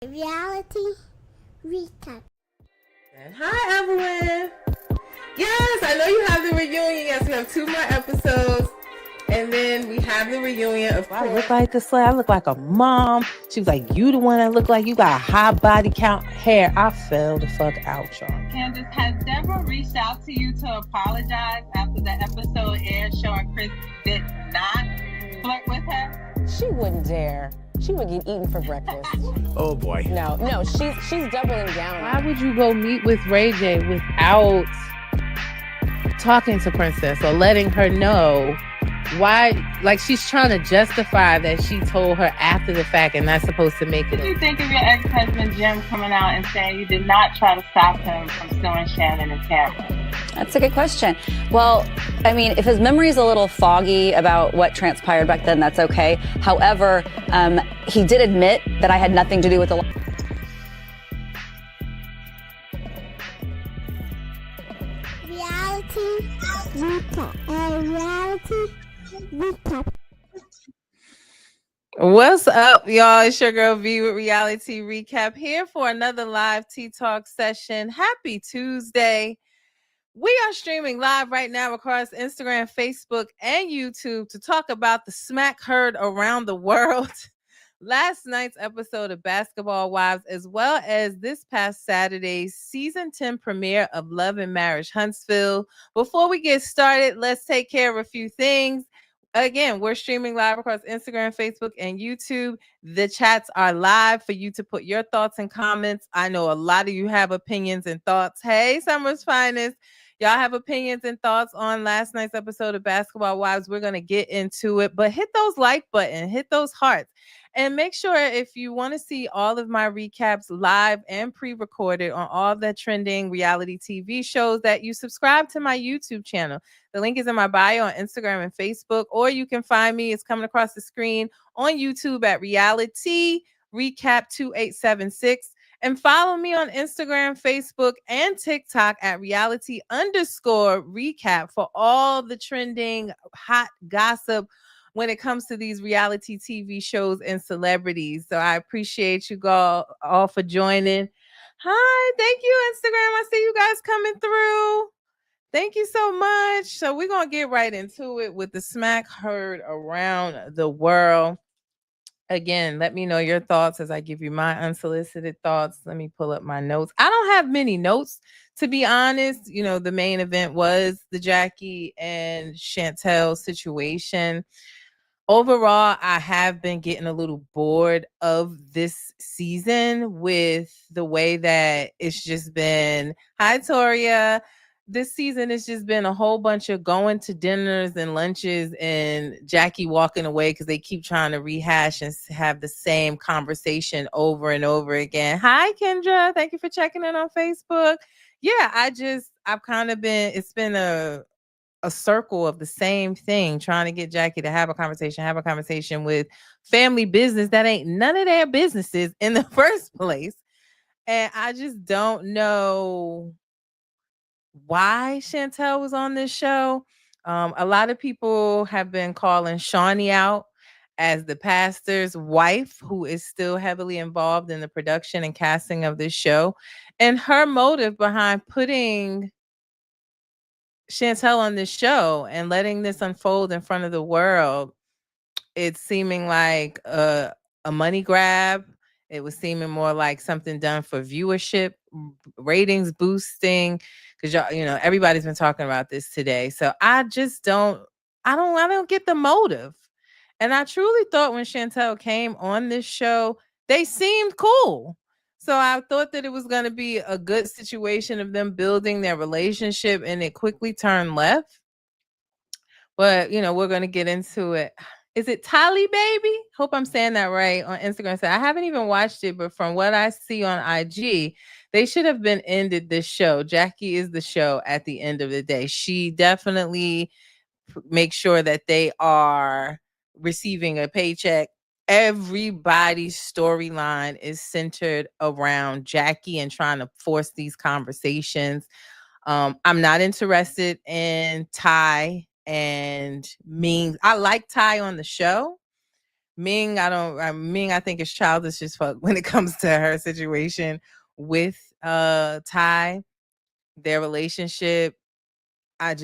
Reality recap. Hi, Evelyn. Yes, I know you have the reunion. Yes, we have 2 more episodes. And then we have the reunion, of course. I look like a slut. I look like a mom. She was like, you the one that look like you got a high body count hair. I fell the fuck out, y'all. Candace, has Deborah reached out to you to apologize after the episode aired showing Chris did not flirt with her? She wouldn't dare. She would get eaten for breakfast. Oh boy. No, she's doubling down. Why would you go meet with Ray J without talking to Princess or letting her know why? Like, she's trying to justify that she told her after the fact and not supposed to make it. What do you think of your ex-husband Jim coming out and saying you did not try to stop him from suing Shannon and Tamara? That's a good question. Well, I mean, if his memory is a little foggy about what transpired back then, that's okay. However, he did admit that I had nothing to do with the... Reality recap. Reality recap. What's up, y'all? It's your girl V with Reality Recap here for another live Tea Talk session. Happy Tuesday. We are streaming live right now across Instagram, Facebook, and YouTube to talk about the smack heard around the world. Last night's episode of Basketball Wives, as well as this past Saturday's season 10 premiere of Love and Marriage Huntsville. Before we get started, let's take care of a few things. Again, we're streaming live across Instagram, Facebook, and YouTube. The chats are live for you to put your thoughts and comments. I know a lot of you have opinions and thoughts. Hey, Summer's Finest. Y'all have opinions and thoughts on last night's episode of Basketball Wives. We're going to get into it, but hit those like button, hit those hearts, and make sure if you want to see all of my recaps live and pre-recorded on all the trending reality TV shows, that you subscribe to my YouTube channel. The link is in my bio on Instagram and Facebook, or you can find me. It's coming across the screen on YouTube at Reality Recap 2876. And follow me on Instagram, Facebook, and TikTok at reality_recap for all the trending hot gossip when it comes to these reality TV shows and celebrities. So I appreciate you all for joining. Hi, thank you, Instagram. I see you guys coming through. Thank you so much. So we're going to get right into it with the smack heard around the world. Again, let me know your thoughts as I give you my unsolicited thoughts. Let me pull up my notes. I don't have many notes, to be honest. You know, the main event was the Jackie and Chantel situation. Overall, I have been getting a little bored of this season with the way that it's just been. Hi, Toria. This season has just been a whole bunch of going to dinners and lunches and Jackie walking away because they keep trying to rehash and have the same conversation over and over again. Hi, Kendra. Thank you for checking in on Facebook. Yeah, I've kind of been, it's been a circle of the same thing, trying to get Jackie to have a conversation with family business that ain't none of their businesses in the first place. And I just don't know why Chantel was on this show. A lot of people have been calling Shawnee out as the pastor's wife, who is still heavily involved in the production and casting of this show. And her motive behind putting Chantel on this show and letting this unfold in front of the world, it's seeming like a money grab. It was seeming more like something done for viewership, ratings boosting, because everybody's been talking about this today. So I just don't get the motive. And I truly thought when Chantel came on this show, they seemed cool. So I thought that it was going to be a good situation of them building their relationship, and it quickly turned left. But, we're going to get into it. Is it Tally Baby? Hope I'm saying that right on Instagram. So I haven't even watched it, but from what I see on IG, they should have been ended this show. Jackie is the show at the end of the day. She definitely makes sure that they are receiving a paycheck. Everybody's storyline is centered around Jackie and trying to force these conversations. I'm not interested in Ty and Ming. I like Ty on the show. Ming, I think is childish as fuck when it comes to her situation with Ty, their relationship. I'm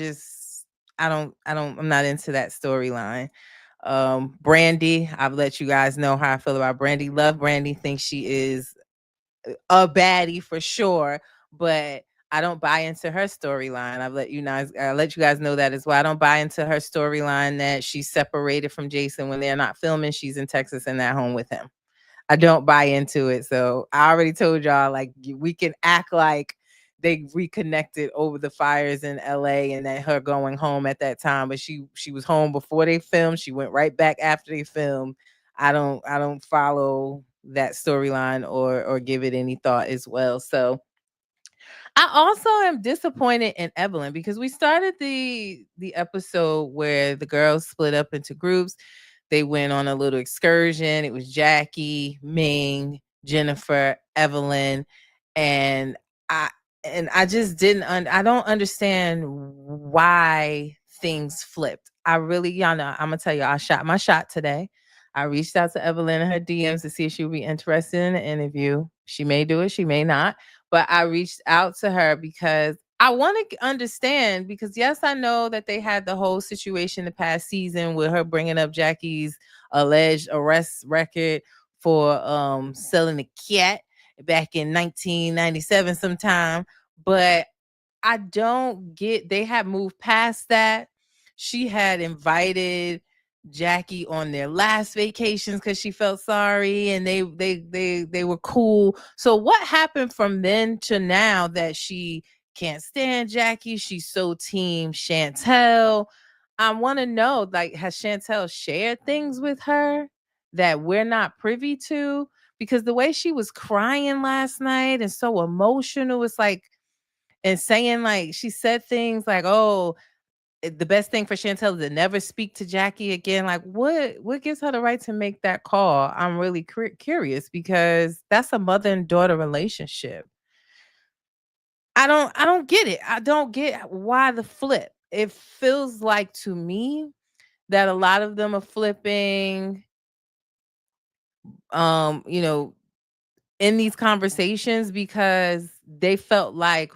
not into that storyline. Brandy, I've let you guys know how I feel about Brandy. Love Brandy, think she is a baddie for sure, but I don't buy into her storyline. I let you guys know that as well. I don't buy into her storyline that she's separated from Jason when they're not filming. She's in Texas and at home with him. I don't buy into it. So I already told y'all, like, we can act like they reconnected over the fires in LA and that her going home at that time, but she was home before they filmed. She went right back after they filmed. I don't follow that storyline or give it any thought as well. So I also am disappointed in Evelyn because we started the episode where the girls split up into groups. They went on a little excursion. It was Jackie, Ming, Jennifer, Evelyn, and I I just didn't I don't understand why things flipped. I really, y'all know, I'm gonna tell you, I shot my shot today. I reached out to Evelyn in her DMs to see if she would be interested in an interview. She may do it, she may not. But I reached out to her because I want to understand, because yes, I know that they had the whole situation the past season with her bringing up Jackie's alleged arrest record for selling a cat back in 1997 sometime, but I don't get, they had moved past that. She had invited Jackie on their last vacations because she felt sorry, and they were cool. So what happened from then to now that she can't stand Jackie? She's so team Chantel. I want to know, like, has Chantel shared things with her that we're not privy to? Because the way she was crying last night and so emotional, it's like, and saying, like, she said things like, oh, the best thing for Chantel is to never speak to Jackie again. Like, what gives her the right to make that call? I'm really curious, because that's a mother and daughter relationship. I don't get it. I don't get why the flip. It feels like to me that a lot of them are flipping you know, in these conversations because they felt like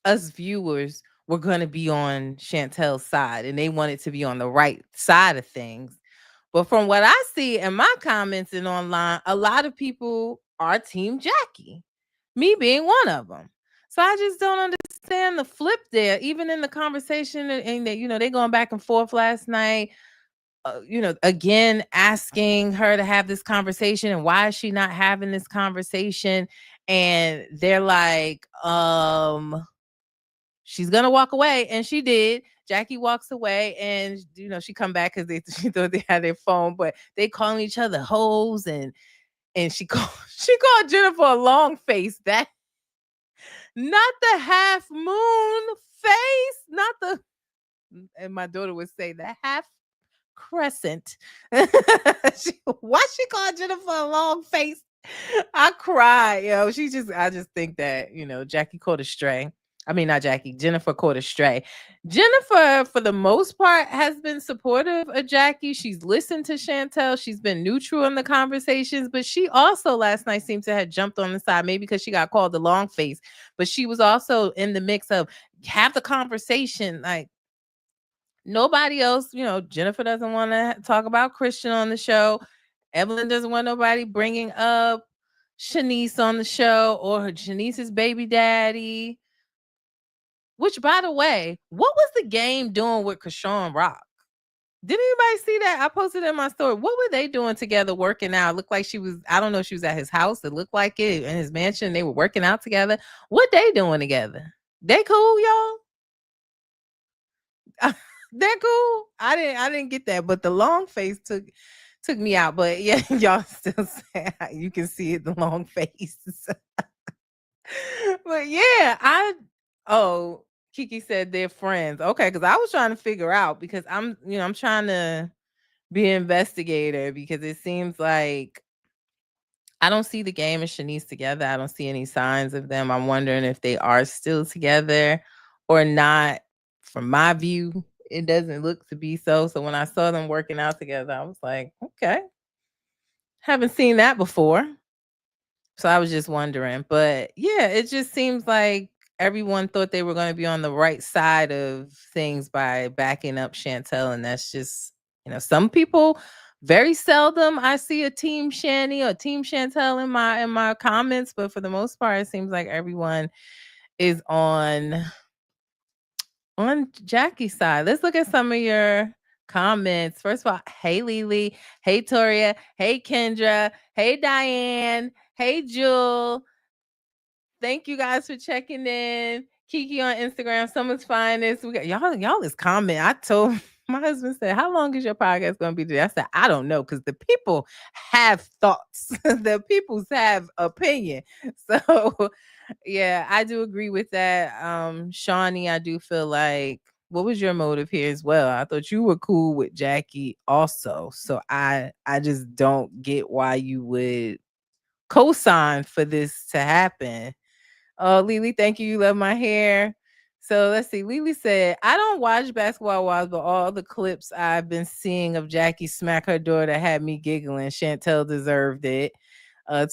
us viewers were going to be on Chantel's side and they wanted to be on the right side of things. But from what I see in my comments and online, a lot of people are team Jackie, me being one of them. So I just don't understand the flip there, even in the conversation, and that, you know, they going back and forth last night. You know, again, asking her to have this conversation, and why is she not having this conversation? And they're like, she's gonna walk away, and she did. Jackie walks away, and you know, she come back because she thought they had their phone, but they calling each other hoes, and she called Jennifer a long face. That, not the half moon face, not the, and my daughter would say the half crescent. Why she called Jennifer a long face? I cry, I just think that, you know, Jackie caught a stray. I mean, not Jackie, Jennifer caught a stray. Jennifer, for the most part, has been supportive of Jackie. She's listened to Chantel. She's been neutral in the conversations, but she also last night seemed to have jumped on the side, maybe because she got called the long face, but she was also in the mix of have the conversation. Like, nobody else, you know, Jennifer doesn't want to talk about Christian on the show. Evelyn doesn't want nobody bringing up Shanice on the show, or her Shanice's baby daddy. Which, by the way, what was the game doing with Krishan Rock? Did anybody see that? I posted it in my story. What were they doing together working out? It looked like she was, I don't know if she was at his house. It looked like it in his mansion. They were working out together. What they doing together? They cool, y'all? They're cool. I didn't get that, but the long face took me out. But yeah, y'all still say you can see it, the long face. But yeah, Kiki said they're friends. Okay, because I was trying to figure out, because I'm trying to be an investigator, because it seems like I don't see the game and Shanice together. I don't see any signs of them. I'm wondering if they are still together or not. From my view, it doesn't look to be so. So when I saw them working out together, I was like, okay. Haven't seen that before. So I was just wondering. But yeah, it just seems like everyone thought they were going to be on the right side of things by backing up Chantel. And that's just, some people, very seldom I see a team Shanny or team Chantel in my comments, but for the most part, it seems like everyone is on Jackie's side. Let's look at some of your comments. First of all, hey Lily, hey Toria, hey Kendra, hey Diane, hey Jewel. Thank you guys for checking in. Kiki on Instagram, Summer's Finest. We got y'all is comment. I told my husband said, "How long is your podcast going to be today?" I said, "I don't know, because the people have thoughts. The peoples have opinion." So yeah, I do agree with that. Shawnee, I do feel like, what was your motive here as well? I thought you were cool with Jackie also. So I just don't get why you would co-sign for this to happen. Oh, Lily, thank you. You love my hair. So let's see. Lily said, I don't watch Basketball Wives, but all the clips I've been seeing of Jackie smack her daughter had me giggling. Chantel deserved it.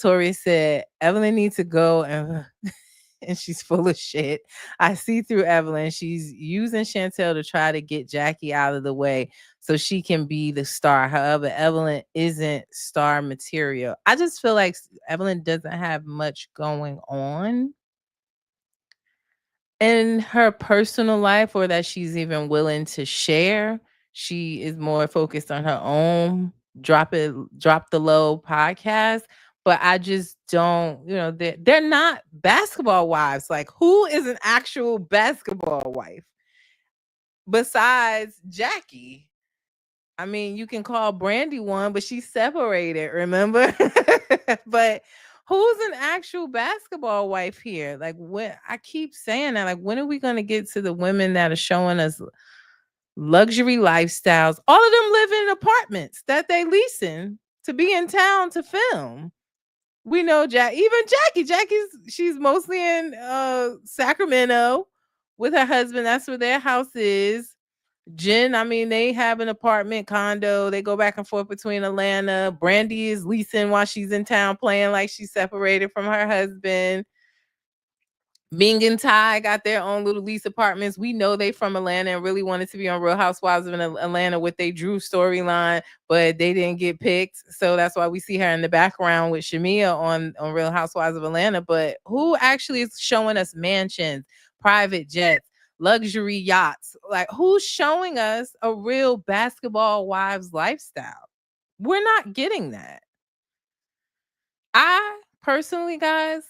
Tori said, Evelyn needs to go and she's full of shit. I see through Evelyn. She's using Chantel to try to get Jackie out of the way so she can be the star. However, Evelyn isn't star material. I just feel like Evelyn doesn't have much going on in her personal life, or that she's even willing to share. She is more focused on her own drop the low podcast. But I just don't, they're not basketball wives. Like, who is an actual basketball wife besides Jackie? I mean, you can call Brandy one, but she's separated, remember? But who's an actual basketball wife here? Like, when I keep saying that, like, when are we going to get to the women that are showing us luxury lifestyles? All of them live in apartments that they leasing to be in town to film. We know even she's mostly in Sacramento with her husband. That's where their house is. Jen, I mean, they have an apartment condo. They go back and forth between Atlanta. Brandy is leasing while she's in town, playing like she's separated from her husband. Ming and Ty got their own little lease apartments. We know they from Atlanta and really wanted to be on Real Housewives of Atlanta with their Drew storyline, but they didn't get picked. So that's why we see her in the background with Shamia on Real Housewives of Atlanta. But who actually is showing us mansions, private jets, luxury yachts? Like, who's showing us a real basketball wives lifestyle? We're not getting that. I personally, guys,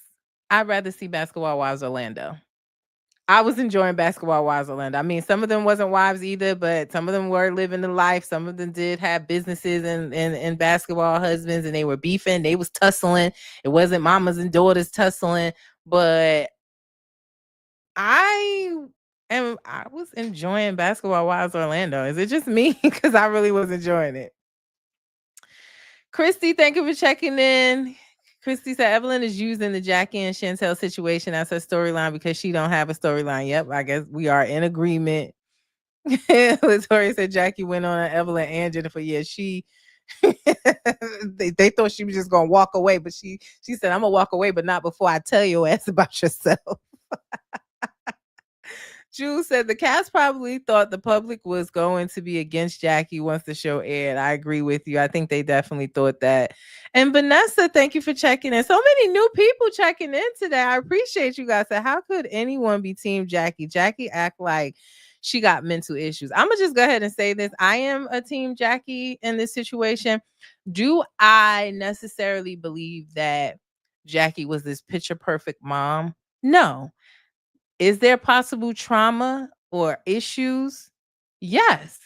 I'd rather see Basketball Wives Orlando. I was enjoying Basketball Wives Orlando. I mean, some of them wasn't wives either, but some of them were living the life. Some of them did have businesses and basketball husbands, and they were beefing. They was tussling. It wasn't mamas and daughters tussling, but I was enjoying Basketball Wives Orlando. Is it just me? Because I really was enjoying it. Christy, thank you for checking in. Christy said Evelyn is using the Jackie and Chantel situation as her storyline because she don't have a storyline. Yep, I guess we are in agreement. Latoria said Jackie went on Evelyn and Jennifer. Yeah, she they thought she was just gonna walk away, but she said, I'm gonna walk away, but not before I tell your ass about yourself. Jules said the cast probably thought the public was going to be against Jackie once the show aired. I agree with you. I think they definitely thought that. And Vanessa, thank you for checking in. So many new people checking in today. I appreciate you guys. So how could anyone be team Jackie? Jackie act like she got mental issues. I'm going to just go ahead and say this. I am a team Jackie in this situation. Do I necessarily believe that Jackie was this picture perfect mom? No. Is there possible trauma or issues? Yes.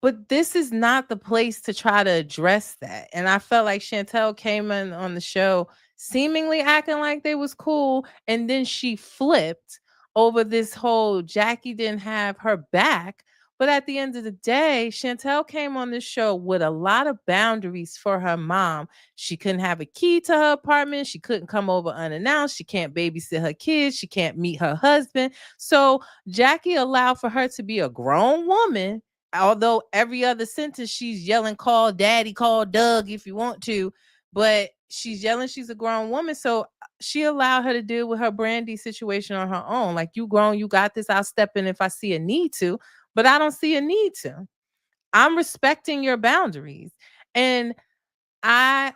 But this is not the place to try to address that. And I felt like Chantel came in on the show seemingly acting like they was cool. And then she flipped over this whole Jackie didn't have her back. But at the end of the day, Chantel came on the show with a lot of boundaries for her mom. She couldn't have a key to her apartment. She couldn't come over unannounced. She can't babysit her kids. She can't meet her husband. So Jackie allowed for her to be a grown woman, although every other sentence she's yelling, call daddy, call Doug if you want to. but she's yelling she's a grown woman. So she allowed her to deal with her Brandy situation on her own. Like, you grown, you got this. I'll step in if I see a need to, but I don't see a need to. I'm respecting your boundaries. And I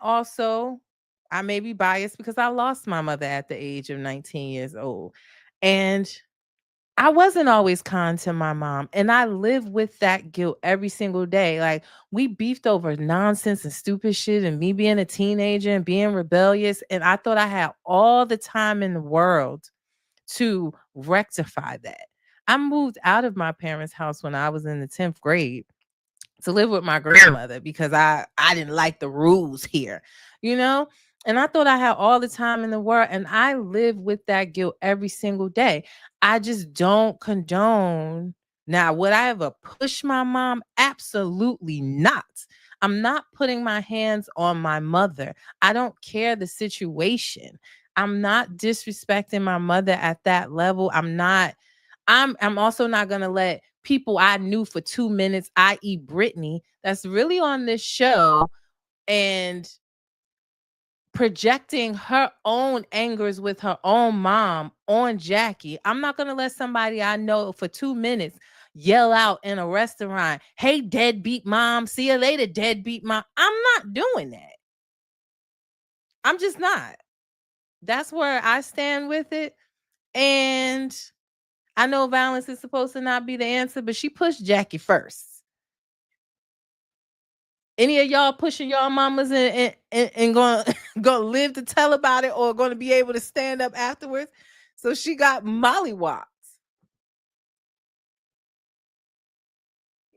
may be biased because I lost my mother at the age of 19 years old. And I wasn't always kind to my mom. And I live with that guilt every single day. Like, we beefed over nonsense and stupid shit, and me being a teenager and being rebellious. And I thought I had all the time in the world to rectify that. I moved out of my parents' house when I was in the 10th grade to live with my grandmother because I didn't like the rules here, you know? And I thought I had all the time in the world, and I live with that guilt every single day. I just don't condone. Now, would I ever push my mom? Absolutely not. I'm not putting my hands on my mother. I don't care the situation. I'm not disrespecting my mother at that level. I'm also not going to let people I knew for 2 minutes, i.e. Brittany, that's really on this show and projecting her own angers with her own mom on Jackie. I'm not going to let somebody I know for 2 minutes yell out in a restaurant, "Hey, deadbeat mom, see you later, deadbeat mom." I'm not doing that. I'm just not. That's where I stand with it. And I know violence is supposed to not be the answer, but she pushed Jackie first. Any of y'all pushing y'all mamas and going gonna live to tell about it, or going to be able to stand up afterwards? So she got mollywopped.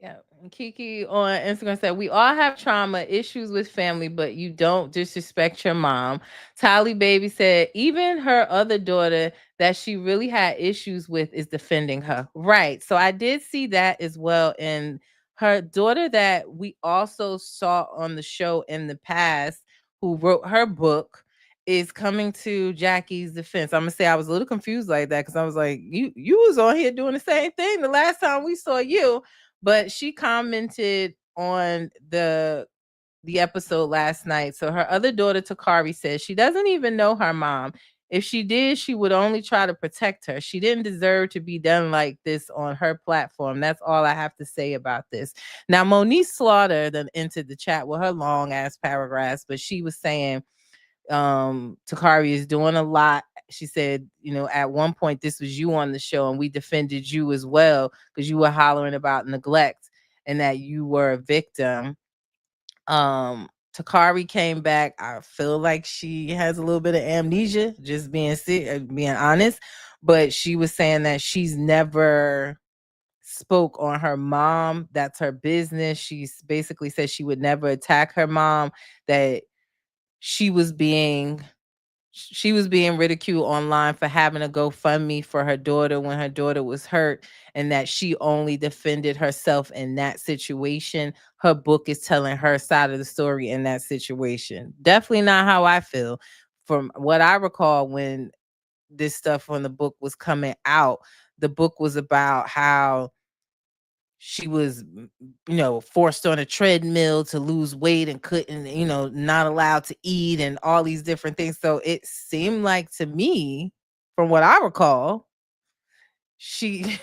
Yeah. And Kiki on Instagram said, "We all have trauma, issues with family, but you don't disrespect your mom." Tally Baby said, "Even her other daughter that she really had issues with is defending her." Right. So I did see that as well. And her daughter that we also saw on the show in the past, who wrote her book, is coming to Jackie's defense. I'm gonna say I was a little confused like that because I was like, you was on here doing the same thing the last time we saw you. But she commented on the episode last night. So her other daughter, Takari, says she doesn't even know her mom. If she did, she would only try to protect her. She didn't deserve to be done like this on her platform. That's all I have to say about this. Now, Monique Slaughter then entered the chat with her long ass paragraphs, but she was saying Takari is doing a lot. She said, at one point this was you on the show and we defended you as well because you were hollering about neglect and that you were a victim. Takari came back. I feel like she has a little bit of amnesia, just being honest, but she was saying that she's never spoke on her mom. That's her business. She's basically said she would never attack her mom, that she was being ridiculed online for having a GoFundMe for her daughter when her daughter was hurt, and that she only defended herself in that situation. Her book is telling her side of the story in that situation. Definitely not how I feel. From what I recall, when this stuff on the book was coming out, the book was about how she was, forced on a treadmill to lose weight and couldn't, not allowed to eat and all these different things. So it seemed like to me, from what I recall, she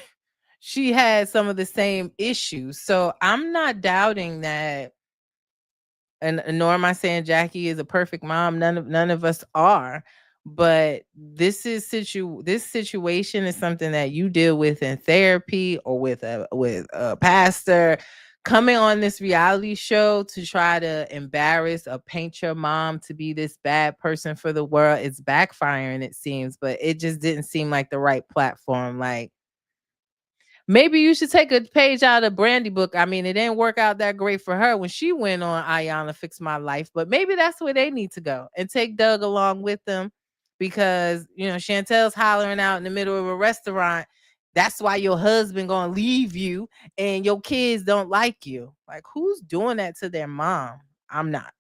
she had some of the same issues. So I'm not doubting that, and nor am I saying Jackie is a perfect mom. None of us are. But this situation is something that you deal with in therapy or with a pastor. Coming on this reality show to try to embarrass or paint your mom to be this bad person for the world, it's backfiring, it seems. But it just didn't seem like the right platform. Like, maybe you should take a page out of Brandy book. I mean, it didn't work out that great for her when she went on Ayanna Fix My Life, but maybe that's where they need to go and take Doug along with them, because Chantel's hollering out in the middle of a restaurant. That's why your husband gonna leave you and your kids don't like you. Like, who's doing that to their mom? I'm not.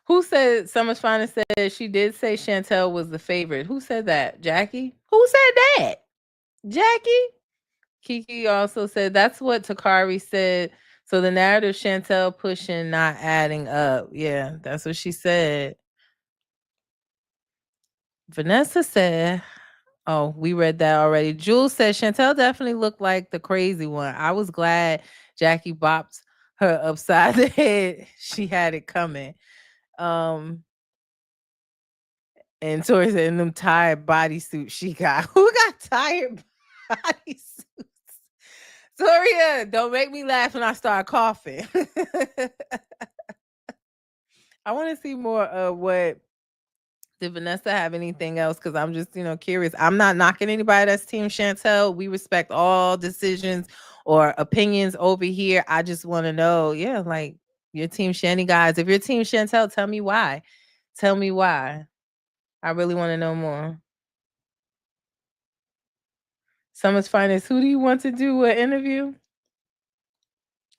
Who said Summer's Finest said she did say Chantel was the favorite? Who said that? Jackie? Who said that? Jackie? Kiki also said that's what Takari said. So the narrative Chantel pushing, not adding up. Yeah, that's what she said. Vanessa said, oh, we read that already. Jules said Chantel definitely looked like the crazy one. I was glad Jackie bopped her upside the head. She had it coming. And Tori said, in them tired bodysuits she got. Who got tired bodysuits? Toria, don't make me laugh when I start coughing. I want to see more of what. Did Vanessa have anything else? Because I'm just, curious. I'm not knocking anybody that's Team Chantel. We respect all decisions or opinions over here. I just want to know, like your Team Shanny guys. If you're Team Chantel, tell me why. Tell me why. I really want to know more. Summer's Finest, who do you want to do an interview?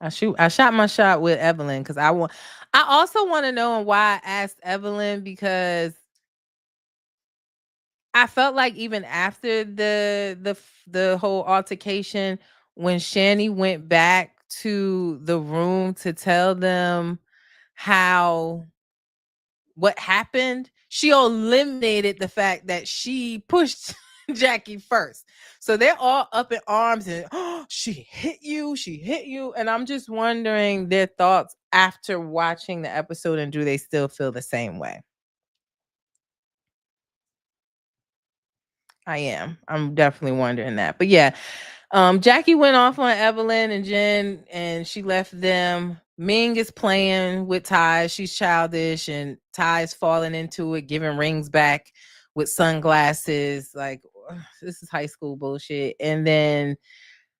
I shot my shot with Evelyn because I also want to know why I asked Evelyn, because I felt like even after the whole altercation, when Shani went back to the room to tell them what happened, she eliminated the fact that she pushed Jackie first. So they're all up in arms and, oh, she hit you. And I'm just wondering their thoughts after watching the episode, and do they still feel the same way? I am. I'm definitely wondering that. But yeah, Jackie went off on Evelyn and Jen, and she left them. Ming is playing with Ty. She's childish, and Ty's falling into it, giving rings back with sunglasses. Like, this is high school bullshit. And then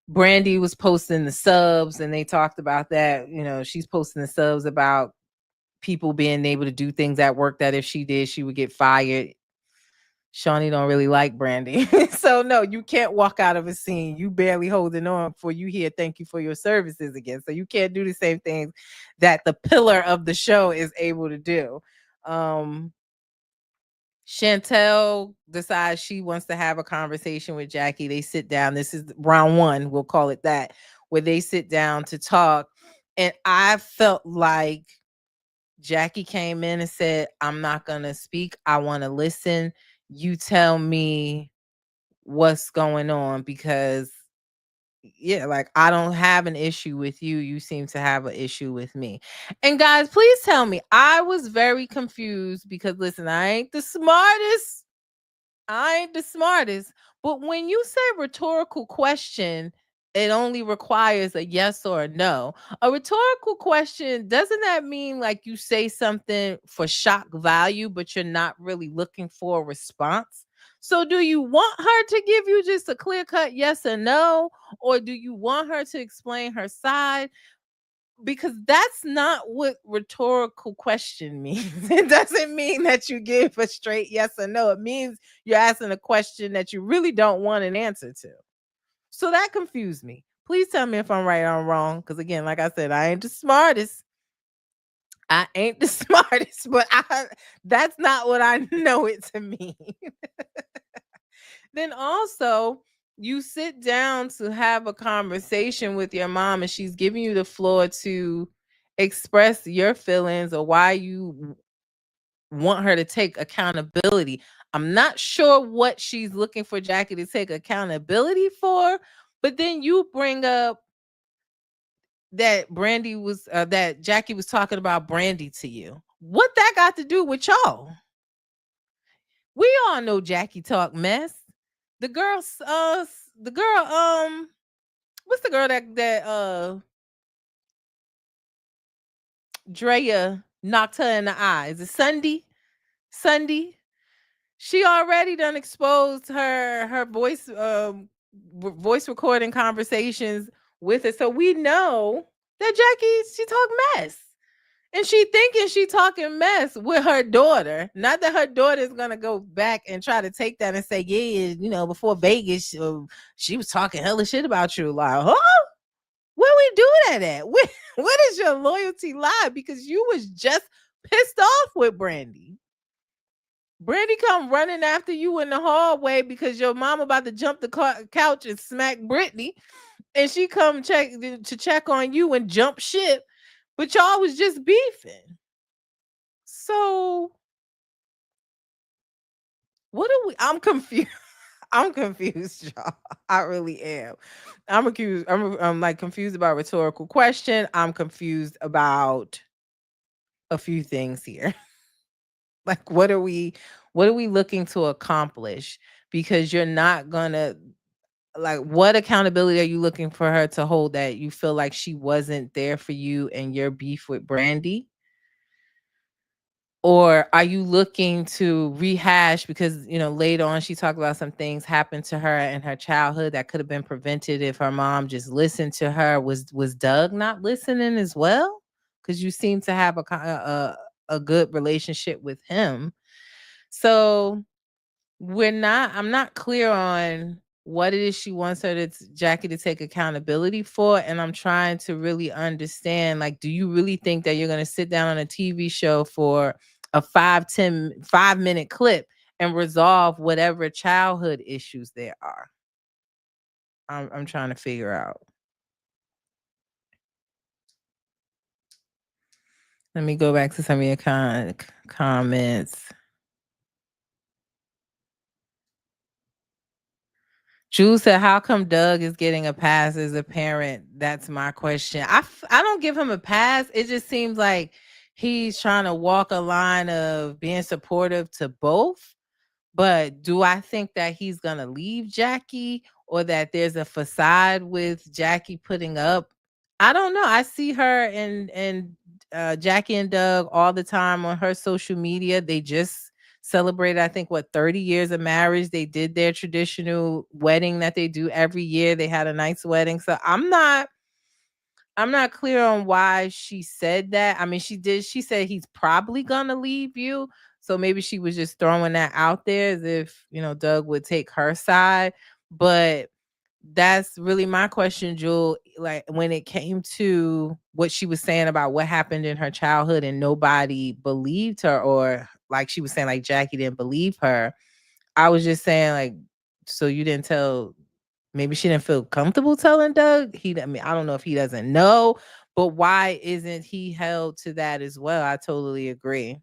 Brandy was posting the subs, and they talked about that. She's posting the subs about people being able to do things at work that if she did, she would get fired. Shawnee don't really like Brandy. So no, you can't walk out of a scene. You barely holding on before you hear thank you for your services again. So you can't do the same things that the pillar of the show is able to do. Chantel decides she wants to have a conversation with Jackie. They sit down. This is round one, we'll call it that, where they sit down to talk. And I felt like Jackie came in and said, I'm not going to speak. I want to listen. You tell me what's going on, because like, I don't have an issue with you. You seem to have an issue with me. And guys, please tell me. I was very confused because, listen, I ain't the smartest. But when you say rhetorical question, it only requires a yes or a no. A rhetorical question, doesn't that mean like you say something for shock value, but you're not really looking for a response? So do you want her to give you just a clear-cut yes or no? Or do you want her to explain her side? Because that's not what rhetorical question means. It doesn't mean that you give a straight yes or no. It means you're asking a question that you really don't want an answer to. So that confused me. Please tell me if I'm right or I'm wrong. Because again, like I said, I ain't the smartest. But that's not what I know it to mean. Then also, you sit down to have a conversation with your mom, and she's giving you the floor to express your feelings or why you want her to take accountability. I'm not sure what she's looking for Jackie to take accountability for, but then you bring up that that Jackie was talking about Brandy to you. What that got to do with y'all? We all know Jackie talk mess. The girl, what's the girl that Drea knocked her in the eye? Is it Sunday? She already done exposed her voice voice recording conversations with it. So we know that she talk mess. And she thinking she talking mess with her daughter. Not that her daughter is gonna go back and try to take that and say, yeah, before Vegas, she was talking hella shit about you. Like, huh? Where we do that at? Where does your loyalty lie? Because you was just pissed off with Brandy. Brandy come running after you in the hallway because your mom about to jump the couch and smack Brittany, and she come to check on you and jump ship, but y'all was just beefing. So what are we? I'm confused. I'm confused, y'all. I really am. I'm accused. I'm like confused about rhetorical question. I'm confused about a few things here. Like, what are we looking to accomplish? Because you're not gonna, like, what accountability are you looking for her to hold that you feel like she wasn't there for you and your beef with Brandy? Or are you looking to rehash because, later on she talked about some things happened to her in her childhood that could have been prevented if her mom just listened to her? Was Doug not listening as well? Because you seem to have a good relationship with him. So I'm not clear on what it is she wants Jackie to take accountability for. And I'm trying to really understand, like, do you really think that you're going to sit down on a TV show for a 5-minute clip and resolve whatever childhood issues there are? I'm trying to figure out. Let me go back to some of your comments. Jules said, how come Doug is getting a pass as a parent? That's my question. I don't give him a pass. It just seems like he's trying to walk a line of being supportive to both. But do I think that he's going to leave Jackie or that there's a facade with Jackie putting up? I don't know. I see her and Jackie and Doug all the time on her social media. They just celebrated, I think, 30 years of marriage. They did their traditional wedding that they do every year. They had a nice wedding. So I'm not clear on why she said that. I mean, she said he's probably gonna leave you. So maybe she was just throwing that out there as if, Doug would take her side. But that's really my question, Jewel. Like, when it came to what she was saying about what happened in her childhood and nobody believed her, or like she was saying, like Jackie didn't believe her. I was just saying, like, so you didn't tell, maybe she didn't feel comfortable telling Doug. I mean, I don't know if he doesn't know, but why isn't he held to that as well? I totally agree.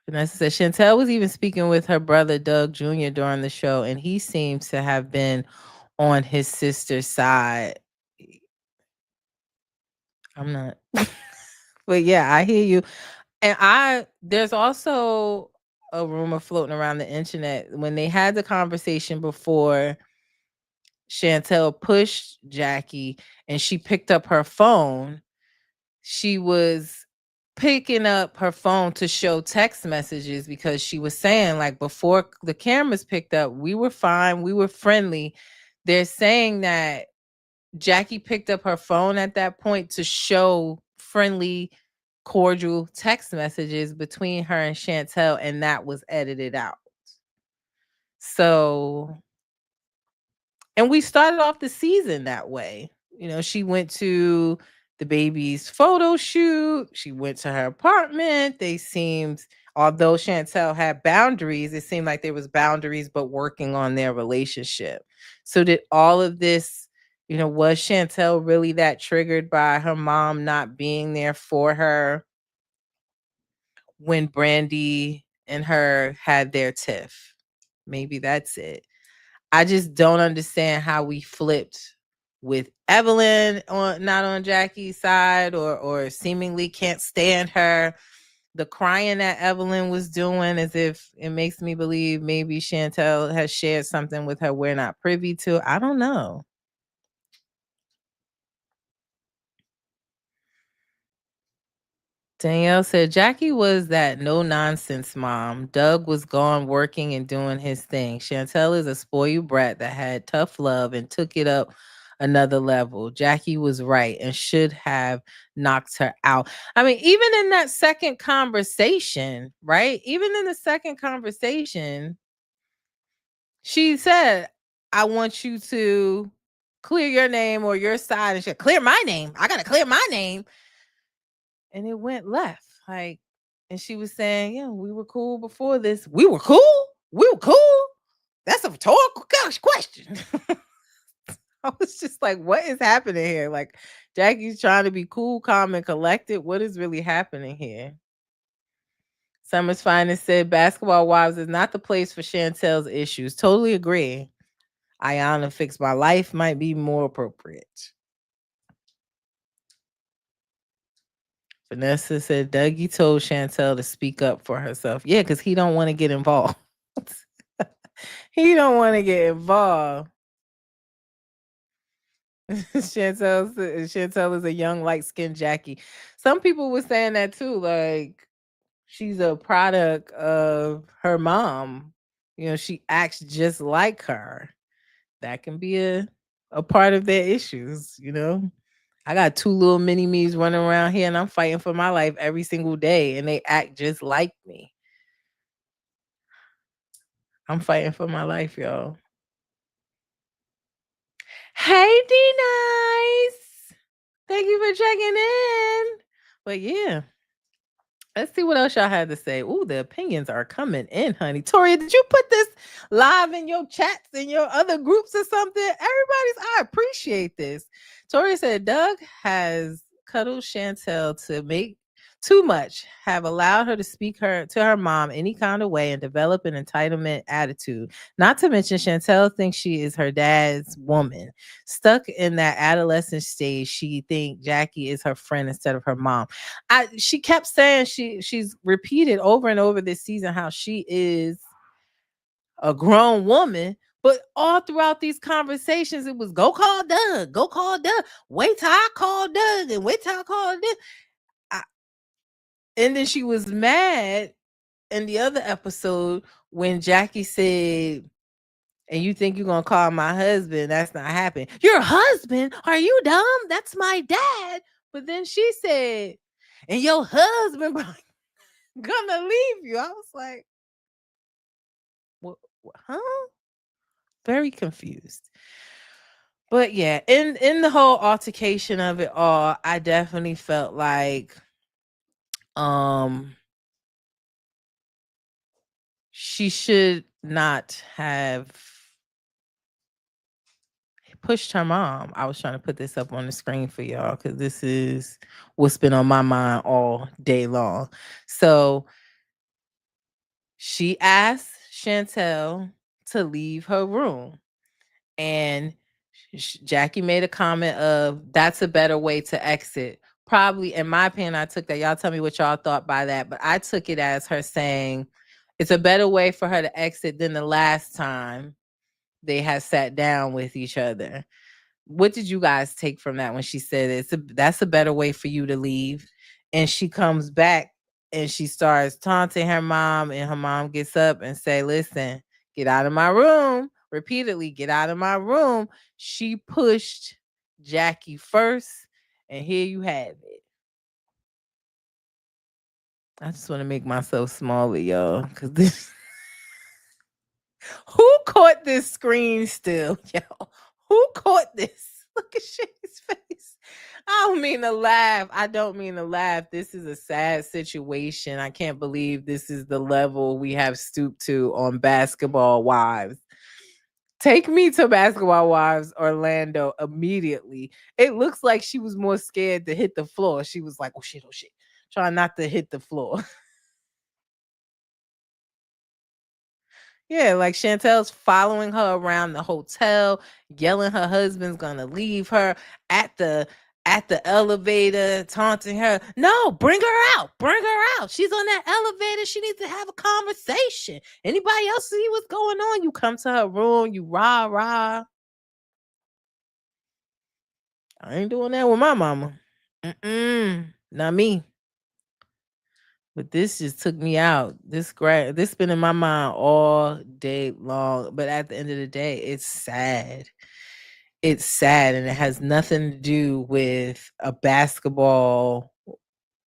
Vanessa said Chantel was even speaking with her brother Doug Jr. during the show, and he seems to have been on his sister's side. I'm not. But yeah, I hear you. And there's also a rumor floating around the internet when they had the conversation before Chantel pushed Jackie and she picked up her phone. She was picking up her phone to show text messages because she was saying, like, before the cameras picked up, we were fine, we were friendly. They're saying that Jackie picked up her phone at that point to show friendly, cordial text messages between her and Chantel, and that was edited out. So, and we started off the season that way. She went to the baby's photo shoot. She went to her apartment. Although Chantel had boundaries, it seemed like there was boundaries, but working on their relationship. So did all of this, was Chantel really that triggered by her mom not being there for her when Brandy and her had their tiff? Maybe that's it. I just don't understand how we flipped with Evelyn not on Jackie's side, or seemingly can't stand her. The crying that Evelyn was doing, as if it makes me believe maybe Chantel has shared something with her we're not privy to. I don't know. Danielle said Jackie was that no nonsense mom. Doug was gone working and doing his thing. Chantel is a spoiled brat that had tough love and took it up another level. Jackie was right and should have knocked her out. I mean, even in that second conversation, right? Even in the second conversation, she said, I want you to clear your name or your side. And she said, clear my name. I got to clear my name. and it went left. Like, and she was saying, yeah, we were cool before this. We were cool? We were cool? That's a rhetorical question. I was just like, what is happening here? Like, Jackie's trying to be cool, calm, and collected. What is really happening here? Summer's Finest said, Basketball Wives is not the place for Chantel's issues. Totally agree. Ayana Fix My Life might be more appropriate. Vanessa said, Dougie told Chantel to speak up for herself. Yeah, because he don't want to get involved. He don't want to get involved. Chantel is a young, light-skinned Jackie. Some people were saying that too, like she's a product of her mom. You know, she acts just like her. That can be a part of their issues, you know. I got 2 little mini me's running around here and I'm fighting for my life every single day and they act just like me. I'm fighting for my life, y'all. Hey, D-Nice. Thank you for checking in. But yeah. Let's see what else y'all had to say. Ooh, the opinions are coming in, honey. Toria, did you put this live in your chats in your other groups or something? I appreciate this. Toria said Doug has cuddled Chantel to make too much, have allowed her to speak to her mom any kind of way and develop an entitlement attitude. Not to mention Chantel thinks she is her dad's woman. Stuck in that adolescent stage, she think Jackie is her friend instead of her mom. She kept saying she's repeated over and over this season how she is a grown woman, but all throughout these conversations, it was go call Doug, go call Doug, wait till I call Doug, and wait till I call Doug. And then she was mad in the other episode when Jackie said, and you think you're going to call my husband. That's not happening. Your husband? Are you dumb? That's my dad. But then she said, and your husband gonna leave you. I was like, what, huh? Very confused. But yeah, in the whole altercation of it all, I definitely felt like she should not have pushed her mom. I was trying to put this up on the screen for y'all because this is what's been on my mind all day long. So she asked Chantel to leave her room, and Jackie made a comment of, that's a better way to exit. Probably, in my opinion, I took that. Y'all tell me what y'all thought by that, but I took it as her saying it's a better way for her to exit than the last time they had sat down with each other. What did you guys take from that when she said that's a better way for you to leave? And she comes back and she starts taunting her mom, and her mom gets up and say, listen, get out of my room. Repeatedly, get out of my room. She pushed Jackie first, and here you have it. I just want to make myself smaller, y'all, because this who caught this screen still, y'all? Who caught this? Look at Shay's face. I don't mean to laugh. I don't mean to laugh. This is a sad situation. I can't believe this is the level we have stooped to on Basketball Wives. Take me to Basketball Wives Orlando immediately. It looks like she was more scared to hit the floor. She was like, oh shit, trying not to hit the floor. Yeah, like Chantel's following her around the hotel, yelling her husband's gonna leave her at the elevator, taunting her. No, bring her out. Bring her out. She's on that elevator. She needs to have a conversation. Anybody else see what's going on? You come to her room, you rah. I ain't doing that with my mama. Not me. But this just took me out. This been in my mind all day long. But at the end of the day, it's sad. It's sad, and it has nothing to do with a basketball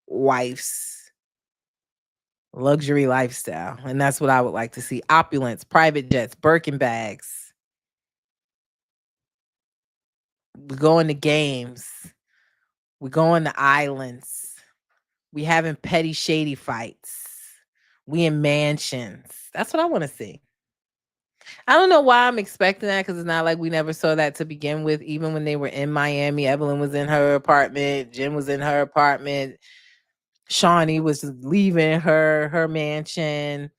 wife's luxury lifestyle. And that's what I would like to see. Opulence, private jets, Birkin bags. We go into games. We go into islands. We having petty, shady fights. We in mansions. That's what I want to see. I don't know why I'm expecting that because it's not like we never saw that to begin with. Even when they were in Miami, Evelyn was in her apartment, Jen was in her apartment, Shawnee was leaving her mansion.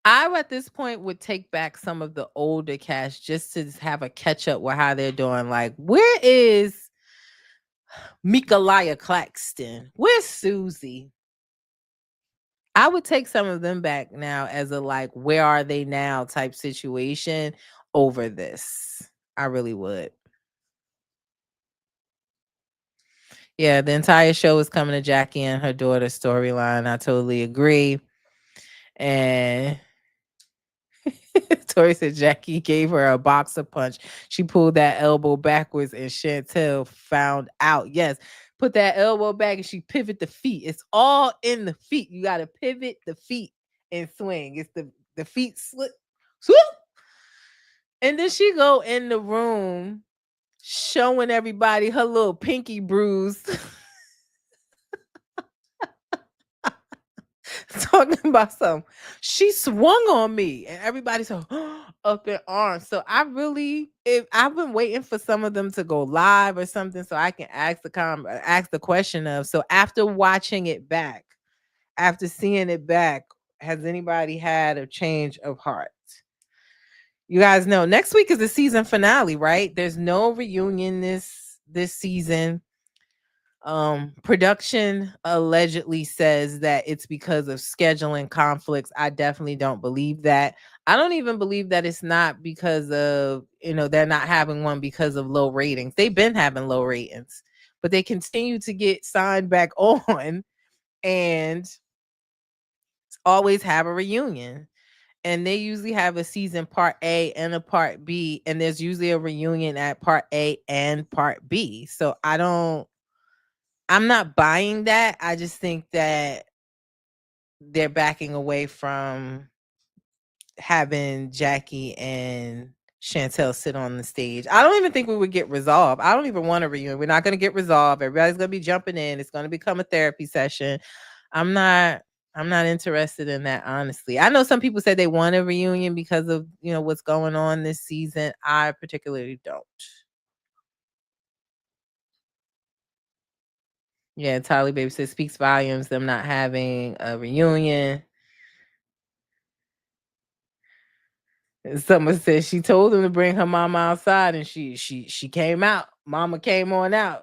I at this point would take back some of the older cast just to have a catch up with how they're doing. Like, where is Mikalaya Claxton? Where's Susie? I would take some of them back now as a like, where are they now type situation over this. I really would. Yeah, the entire show is coming to Jackie and her daughter's storyline. I totally agree. And Tori said Jackie gave her a boxer punch. She pulled that elbow backwards and Chantel found out. Yes, put that elbow back and she pivot the feet. It's all in the feet. You got to pivot the feet and swing. It's the feet slip, swoop. And then she go in the room showing everybody her little pinky bruise. Talking about something. She swung on me and everybody's so up in arms. So I've been waiting for some of them to go live or something so I can ask the question of, so after watching it back, after seeing it back, has anybody had a change of heart? You guys know next week is the season finale, right? There's no reunion this season. Production allegedly says that it's because of scheduling conflicts. I definitely don't believe that. I don't even believe that it's not because of, they're not having one because of low ratings. They've been having low ratings, but they continue to get signed back on and always have a reunion. And they usually have a season part A and a part B, and there's usually a reunion at part A and part B. So I'm not buying that. I just think that they're backing away from having Jackie and Chantel sit on the stage. I don't even think we would get resolved. I don't even want a reunion. We're not going to get resolved. Everybody's going to be jumping in. It's going to become a therapy session. I'm not interested in that, honestly. I know some people said they want a reunion because of, what's going on this season. I particularly don't. Yeah, Tolly Baby says speaks volumes, them not having a reunion. And someone said she told him to bring her mama outside and she came out. Mama came on out.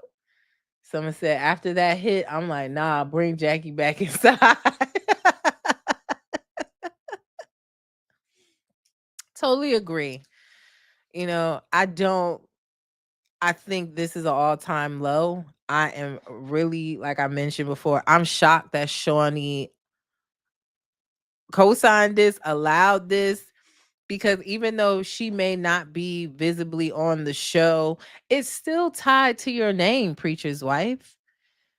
Someone said after that hit, I'm like, nah, bring Jackie back inside. Totally agree. I think this is an all-time low. I am really, like I mentioned before, I'm shocked that Shawnee co-signed this, allowed this, because even though she may not be visibly on the show, it's still tied to your name, Preacher's Wife.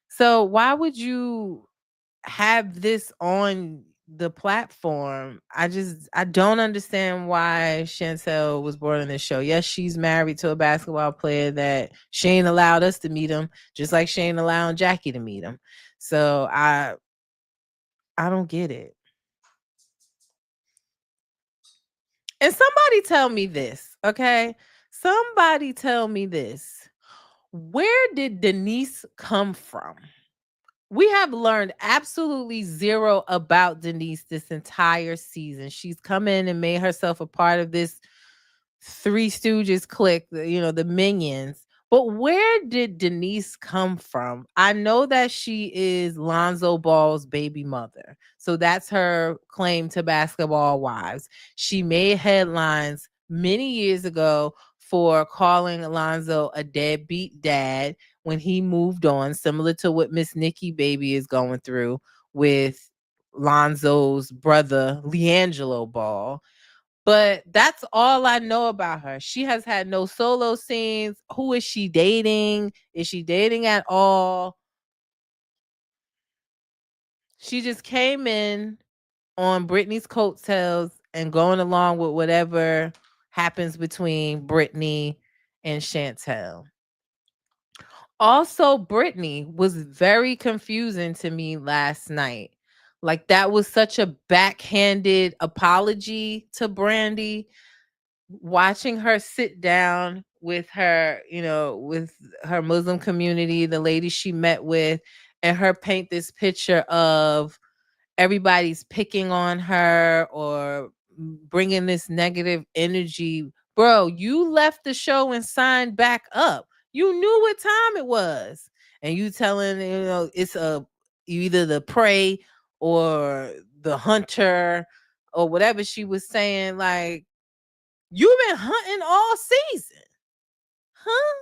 So why would you have this on the platform? I don't understand why Chantel was born on this show. Yes, she's married to a basketball player that Shane allowed us to meet him, just like Shane allowed Jackie to meet him. So I don't get it. And somebody tell me this, okay? Somebody tell me this. Where did Denise come from? We have learned absolutely zero about Denise this entire season. She's come in and made herself a part of this Three Stooges clique, the minions. But where did Denise come from? I know that she is Lonzo Ball's baby mother. So that's her claim to Basketball Wives. She made headlines many years ago for calling Lonzo a deadbeat dad when he moved on, similar to what Miss Nikki Baby is going through with Lonzo's brother, Leangelo Ball. But that's all I know about her. She has had no solo scenes. Who is she dating? Is she dating at all? She just came in on Britney's coattails and going along with whatever happens between Britney and Chantel. Also, Brittany was very confusing to me last night. Like that was such a backhanded apology to Brandy. Watching her sit down with her, with her Muslim community, the lady she met with, and her paint this picture of everybody's picking on her or bringing this negative energy. Bro, you left the show and signed back up. You knew what time it was. And you telling, it's you either the prey or the hunter or whatever she was saying. Like, you've been hunting all season. Huh?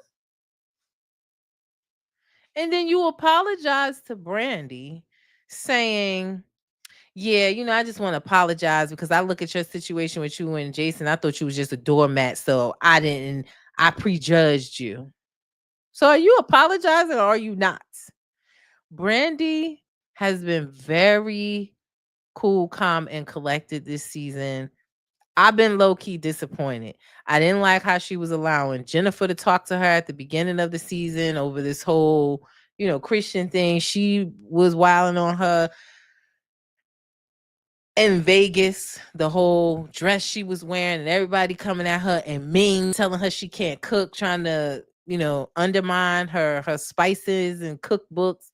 And then you apologize to Brandy saying, yeah, I just want to apologize because I look at your situation with you and Jason. I thought you was just a doormat, so I prejudged you. So are you apologizing or are you not? Brandy has been very cool, calm, and collected this season. I've been low-key disappointed. I didn't like how she was allowing Jennifer to talk to her at the beginning of the season over this whole, Christian thing. She was wilding on her. In Vegas, the whole dress she was wearing and everybody coming at her and mean, telling her she can't cook, trying to, undermine her spices and cookbooks.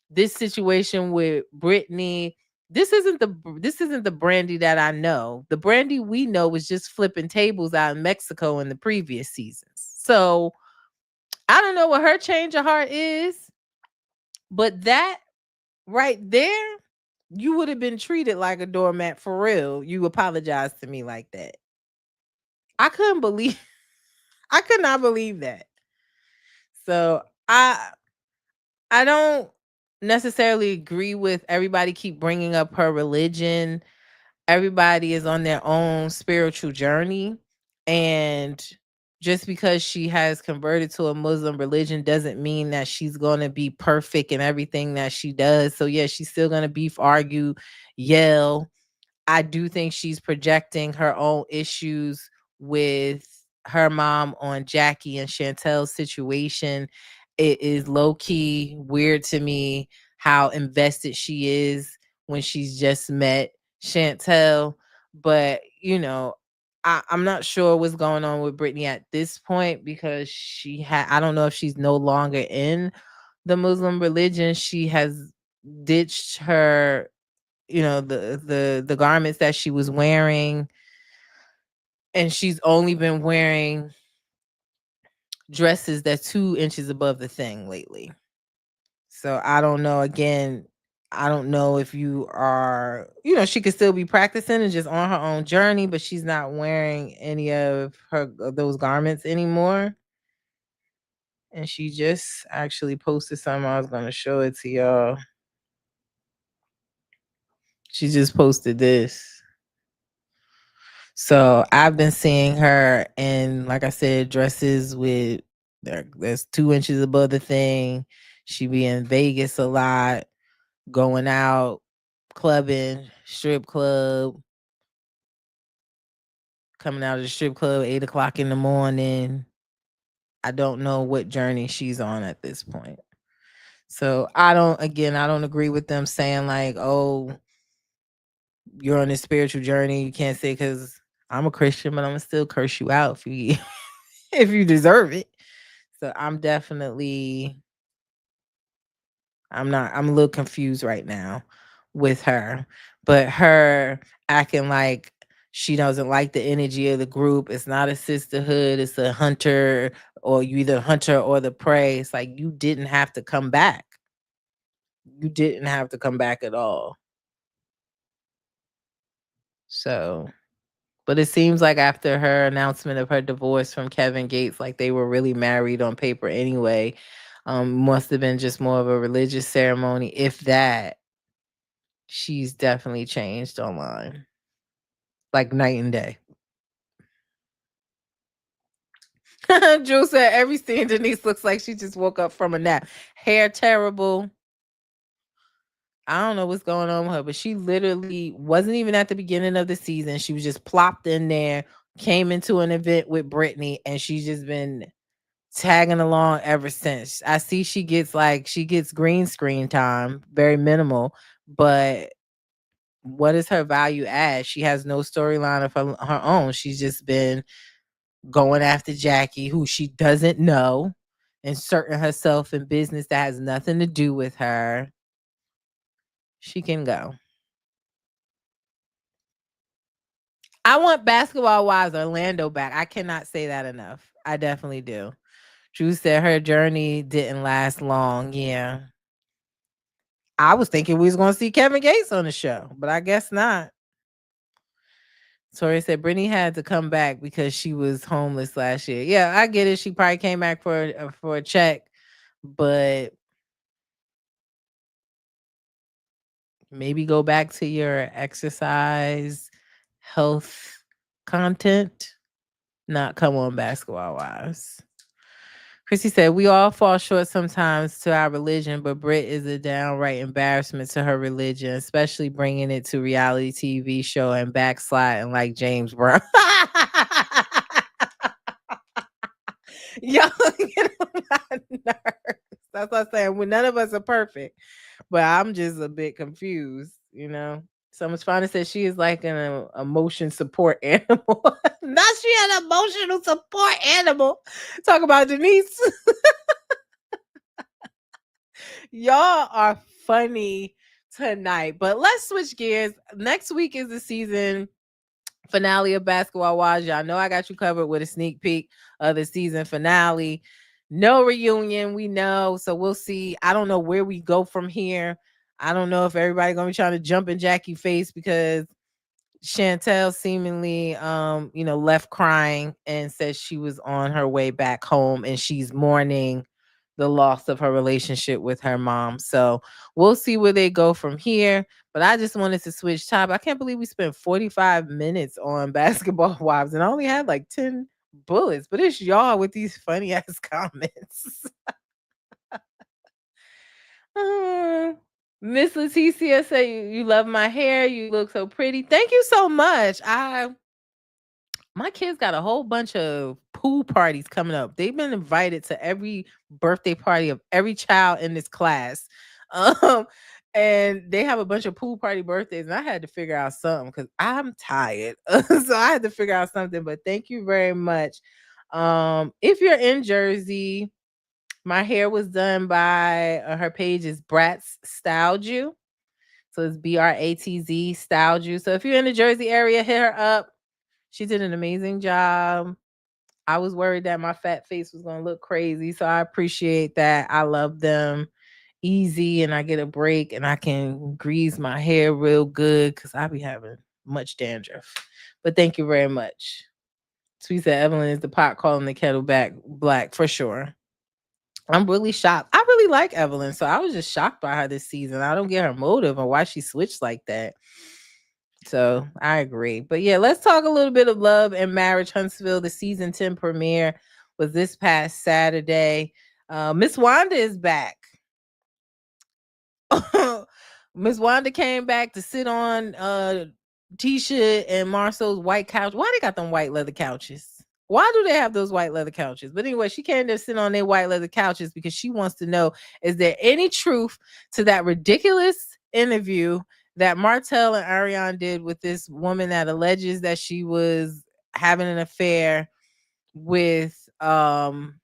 This situation with Brittany, this isn't the Brandy that I know. The Brandy we know was just flipping tables out in Mexico in the previous seasons. So I don't know what her change of heart is, but that right there, you would have been treated like a doormat for real. You apologized to me like that. I could not believe that. So I don't necessarily agree with everybody keep bringing up her religion. Everybody is on their own spiritual journey, and just because she has converted to a Muslim religion doesn't mean that she's going to be perfect in everything that she does. So yeah, she's still going to beef, argue, yell. I do think she's projecting her own issues with her mom on Jackie and Chantel's situation. It is low key weird to me how invested she is when she's just met Chantel. But, I'm not sure what's going on with Brittany at this point because I don't know if she's no longer in the Muslim religion. She has ditched her, the garments that she was wearing, and she's only been wearing dresses that's 2 inches above the thing lately. So I don't know. Again, I don't know if you are, she could still be practicing and just on her own journey, but she's not wearing any of those garments anymore. And she just actually posted something. I was going to show it to y'all. She just posted this. So I've been seeing her in, like I said, dresses with that's 2 inches above the thing. She be in Vegas a lot, going out, clubbing, strip club, coming out of the strip club 8 o'clock in the morning. I don't know what journey she's on at this point. So I don't agree with them saying like, oh, you're on this spiritual journey. You can't say because I'm a Christian, but I'm gonna still curse you out if you if you deserve it. So I'm a little confused right now with her. But her acting like she doesn't like the energy of the group. It's not a sisterhood, it's a hunter, or you either hunter or the prey. It's like you didn't have to come back. You didn't have to come back at all. So, but it seems like after her announcement of her divorce from Kevin Gates, like they were really married on paper anyway. Must have been just more of a religious ceremony. If that, she's definitely changed online. Like night and day. Drew said every scene Denise looks like she just woke up from a nap. Hair terrible. I don't know what's going on with her, but she literally wasn't even at the beginning of the season. She was just plopped in there, came into an event with Brittany, and she's just been tagging along ever since. I see she gets green screen time, very minimal, but what is her value add? She has no storyline of her own. She's just been going after Jackie, who she doesn't know, inserting herself in business that has nothing to do with her. She can go. I want Basketball Wives Orlando back. I cannot say that enough. I definitely do. Drew said her journey didn't last long. Yeah. I was thinking we was going to see Kevin Gates on the show, but I guess not. Tori said Brittany had to come back because she was homeless last year. Yeah, I get it. She probably came back for a check, but maybe go back to your exercise, health content, not come on Basketball Wives. Chrissy said, we all fall short sometimes to our religion, but Brit is a downright embarrassment to her religion, especially bringing it to reality TV show and backsliding like James Brown. Y'all get on my nerves. That's what I'm saying. Well, none of us are perfect, but I'm just a bit confused, you know. Someone's finally said she is like an emotion support animal. Not she an emotional support animal. Talk about Denise. Y'all are funny tonight, but let's switch gears. Next week is the season finale of Basketball Wives. Y'all know I got you covered with a sneak peek of the season finale. No reunion, we know. So we'll see. I don't know where we go from here. I don't know if everybody gonna be trying to jump in Jackie's face because Chantel seemingly left crying and says she was on her way back home and she's mourning the loss of her relationship with her mom. So we'll see where they go from here. But I just wanted to switch top. I can't believe we spent 45 minutes on Basketball Wives and I only had like 10 bullets. But it's y'all with these funny ass comments. Miss Leticia say you love my hair. You look so pretty. Thank you so much. My kids got a whole bunch of pool parties coming up. They've been invited to every birthday party of every child in this class. Um, and they have a bunch of pool party birthdays, and I had to figure out something because I'm tired. So I had to figure out something. But thank you very much. If you're in Jersey, my hair was done by her page is Bratz Styled You. So it's BRATZ Styled You. So if you're in the Jersey area, hit her up. She did an amazing job. I was worried that my fat face was going to look crazy. So I appreciate that. I love them. Easy, and I get a break and I can grease my hair real good because I be having much dandruff. But thank you very much. Sweet said Evelyn is the pot calling the kettle back black for sure. I'm really shocked. I really like Evelyn. So I was just shocked by her this season. I don't get her motive or why she switched like that. So I agree. But yeah, let's talk a little bit of Love and Marriage Huntsville. The season 10 premiere was this past Saturday. Miss Wanda is back. Miss Wanda came back to sit on Tisha and Marcel's white couch. Why they got them white leather couches? Why do they have those white leather couches? But anyway, she came to sit on their white leather couches because she wants to know, is there any truth to that ridiculous interview that Martell and Ariane did with this woman that alleges that she was having an affair with Marcel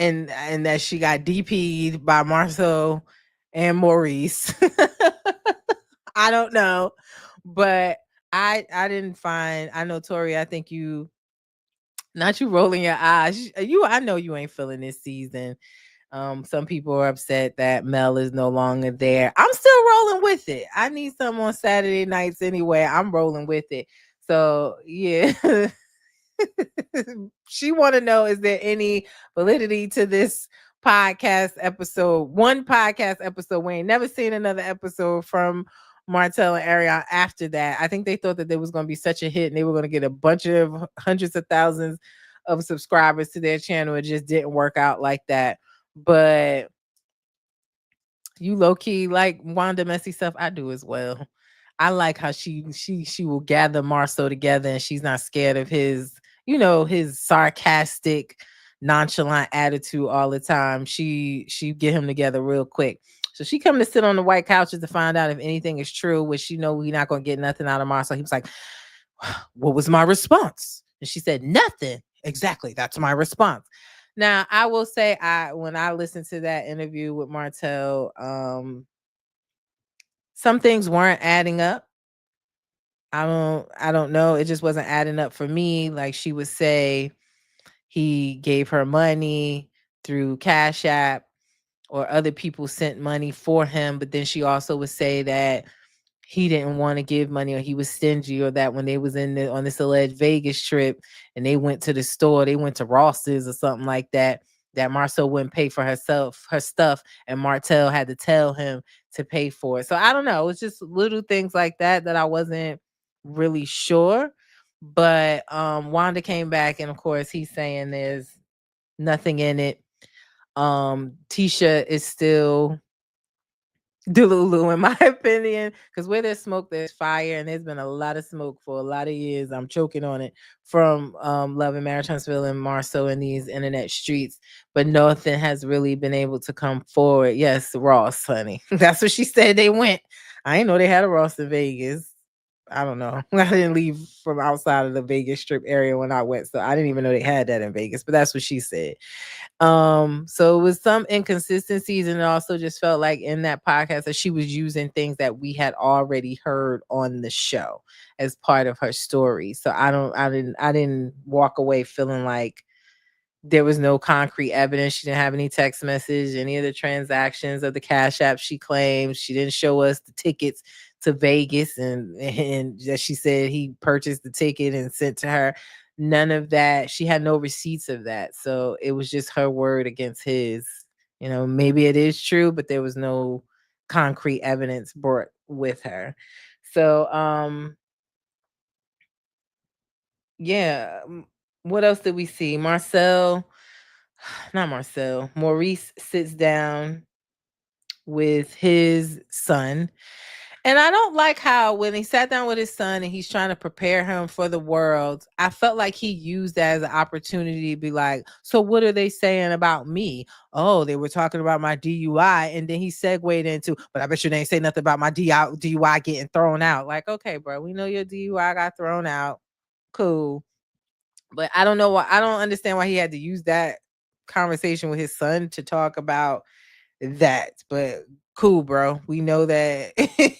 and that she got DP'd by Marcel and Maurice. I don't know, but I didn't find. I know Tori. I think you, not you rolling your eyes. I know you ain't feeling this season. Some people are upset that Mel is no longer there. I'm still rolling with it. I need some on Saturday nights anyway. I'm rolling with it. So yeah. She want to know, is there any validity to this podcast episode? One podcast episode. We ain't never seen another episode from Martell and Ariane after that. I think they thought that there was going to be such a hit and they were going to get a bunch of hundreds of thousands of subscribers to their channel. It just didn't work out like that. But you low-key like Wanda messy stuff. I do as well. I like how she will gather Marceau together, and she's not scared of his, his sarcastic, nonchalant attitude all the time. She get him together real quick. So she come to sit on the white couches to find out if anything is true, which she know we're not gonna get nothing out of Marceau. He was like, "What was my response?" And she said, "Nothing." Exactly, that's my response. Now, I will say, when I listened to that interview with Martell, some things weren't adding up. I don't know. It just wasn't adding up for me. Like, she would say he gave her money through Cash App, or other people sent money for him, but then she also would say that he didn't want to give money, or he was stingy, or that when they was on this alleged Vegas trip and they went to the store, they went to Ross's or something like that, that Marceau wouldn't pay for her stuff, and Martell had to tell him to pay for it. So I don't know. It's just little things like that I wasn't really sure. But Wanda came back, and of course he's saying there's nothing in it. Tisha is still Delulu, in my opinion, because where there's smoke, there's fire, and there's been a lot of smoke for a lot of years. I'm choking on it from Love and Marriage Huntsville and Marceau in these internet streets, but nothing has really been able to come forward. Yes, Ross, honey, that's what she said. They went. I didn't know they had a Ross in Vegas. I don't know. I didn't leave from outside of the Vegas Strip area when I went, so I didn't even know they had that in Vegas. But that's what she said. So it was some inconsistencies, and it also just felt like in that podcast that she was using things that we had already heard on the show as part of her story. So I didn't walk away feeling like there was no concrete evidence. She didn't have any text message, any of the transactions of the Cash App she claims. She didn't show us the tickets to Vegas, and that she said he purchased the ticket and sent to her. None of that. She had no receipts of that. So it was just her word against his. Maybe it is true, but there was no concrete evidence brought with her. So yeah. What else did we see? Maurice sits down with his son. And I don't like how when he sat down with his son and he's trying to prepare him for the world, I felt like he used that as an opportunity to be like, so what are they saying about me? Oh, they were talking about my DUI. And then he segued into, but I bet you they ain't say nothing about my DUI getting thrown out. Like, okay, bro, we know your DUI got thrown out. Cool. But I don't know why. I don't understand why he had to use that conversation with his son to talk about that. But cool, bro. We know that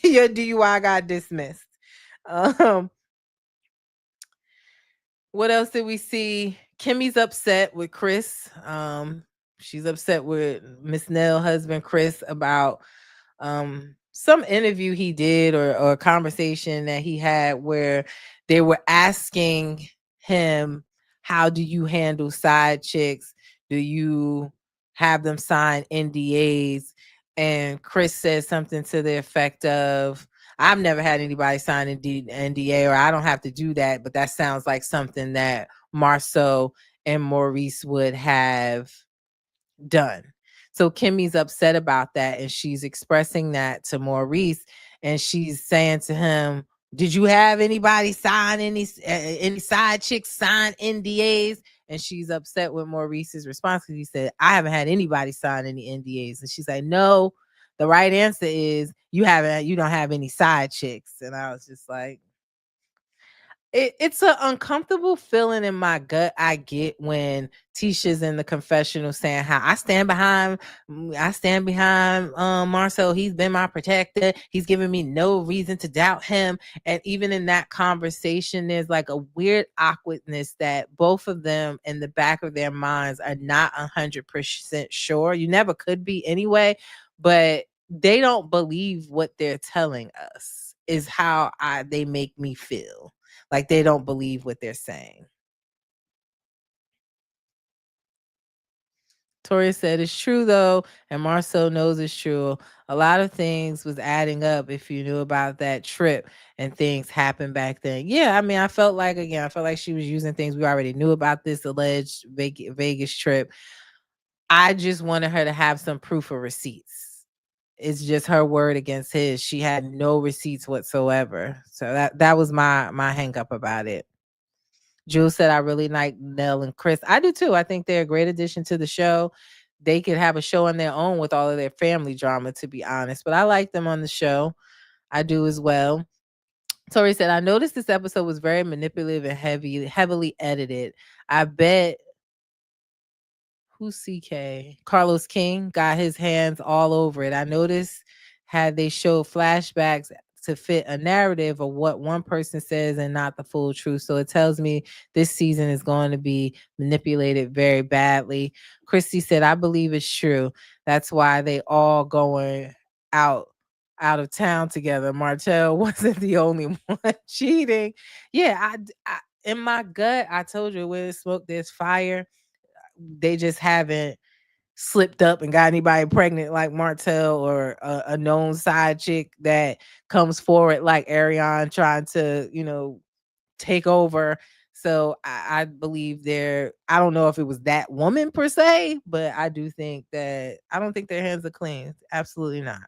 your DUI got dismissed. What else did we see? Kimmy's upset with Chris. She's upset with Miss Nell husband Chris about some interview he did, or a conversation that he had where they were asking him, how do you handle side chicks? Do you have them sign NDAs? And Chris said something to the effect of, I've never had anybody sign an NDA, or I don't have to do that, but that sounds like something that Marceau and Maurice would have done. So Kimmy's upset about that, and she's expressing that to Maurice, and she's saying to him, did you have anybody sign any side chicks sign NDAs? And she's upset with Maurice's response, because he said, I haven't had anybody sign any NDAs. And she's like, no, the right answer is you don't have any side chicks. And I was just like, it's an uncomfortable feeling in my gut I get when Tisha's in the confessional saying how I stand behind Marcel. He's been my protector. He's given me no reason to doubt him. And even in that conversation, there's like a weird awkwardness that both of them in the back of their minds are not 100% sure. You never could be anyway, but they don't believe what they're telling us is how they make me feel. Like they don't believe what they're saying. Toria said it's true though, and Marcel knows it's true. A lot of things was adding up if you knew about that trip and things happened back then. Yeah, I mean, I felt like she was using things we already knew about this alleged Vegas trip. I just wanted her to have some proof of receipts. it's just her word against his. She had no receipts whatsoever. So that was my hang up about it. Jules said, I really like Nell and Chris. I do too. I think they're a great addition to the show. They could have a show on their own with all of their family drama, to be honest. But I like them on the show. I do as well. Tori said, I noticed this episode was very manipulative and heavily edited. I bet who's CK? Carlos King got his hands all over it. I noticed had they showed flashbacks to fit a narrative of what one person says and not the full truth. So it tells me this season is going to be manipulated very badly. Christy said, I believe it's true. That's why they all going out of town together. Martell wasn't the only one cheating. Yeah, I in my gut, I told you, where there's smoke, there's fire. They just haven't slipped up and got anybody pregnant like Martell, or a known side chick that comes forward like Ariane trying to, take over. So I believe I don't know if it was that woman per se, but I do think that I don't think their hands are clean. Absolutely not.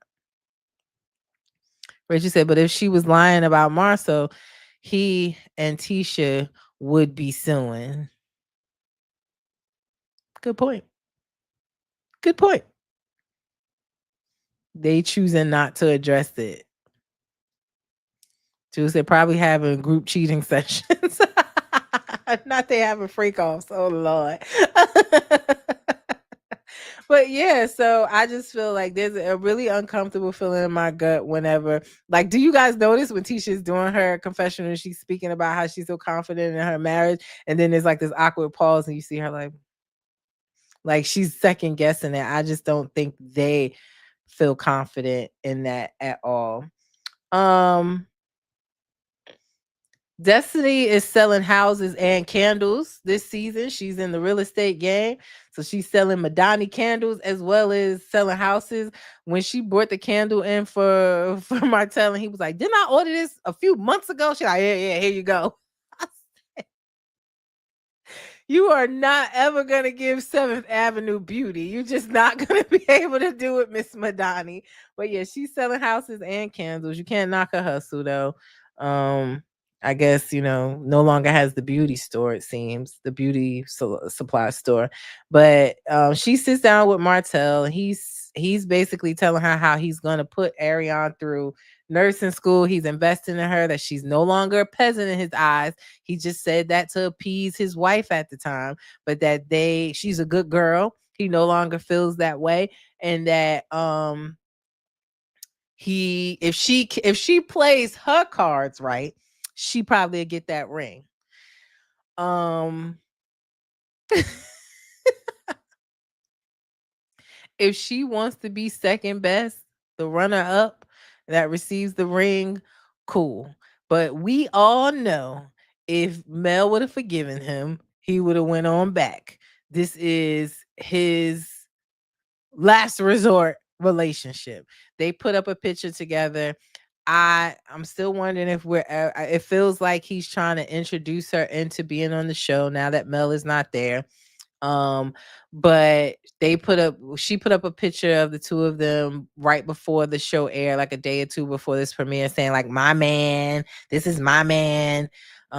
Rachel said, but if she was lying about Marcel, he and Tisha would be suing. Good point. Good point. They choosing not to address it. Tuesday probably having group cheating sessions. Not they having freak offs. Oh Lord. But yeah, so I just feel like there's a really uncomfortable feeling in my gut whenever, like, do you guys notice when Tisha's doing her confessional, she's speaking about how she's so confident in her marriage, and then there's like this awkward pause and you see her like she's second guessing it. I just don't think they feel confident in that at all. Destiny is selling houses and candles this season. She's in the real estate game. So she's selling Madani candles as well as selling houses. When she brought the candle in for Martell, and he was like, didn't I order this a few months ago? She's like, yeah, here you go. You are not ever going to give 7th Avenue beauty. You're just not going to be able to do it, Miss Madani. But yeah, she's selling houses and candles. You can't knock her hustle, though. I guess, no longer has the beauty store, it seems, the beauty supply store. But she sits down with Martell, and he's basically telling her how he's going to put Ariane through nursing school. He's investing in her, that she's no longer a peasant in his eyes. He just said that to appease his wife at the time, but that she's a good girl. He no longer feels that way. And that if she plays her cards right, she probably get that ring. If she wants to be second best, the runner up that receives the ring, cool. But we all know if Mel would have forgiven him, he would have went on back. This is his last resort relationship. They put up a picture together. I'm still wondering if it feels like he's trying to introduce her into being on the show now that Mel is not there. But she put up a picture of the two of them right before the show aired, like a day or two before this premiere, saying like, my man, this is my man.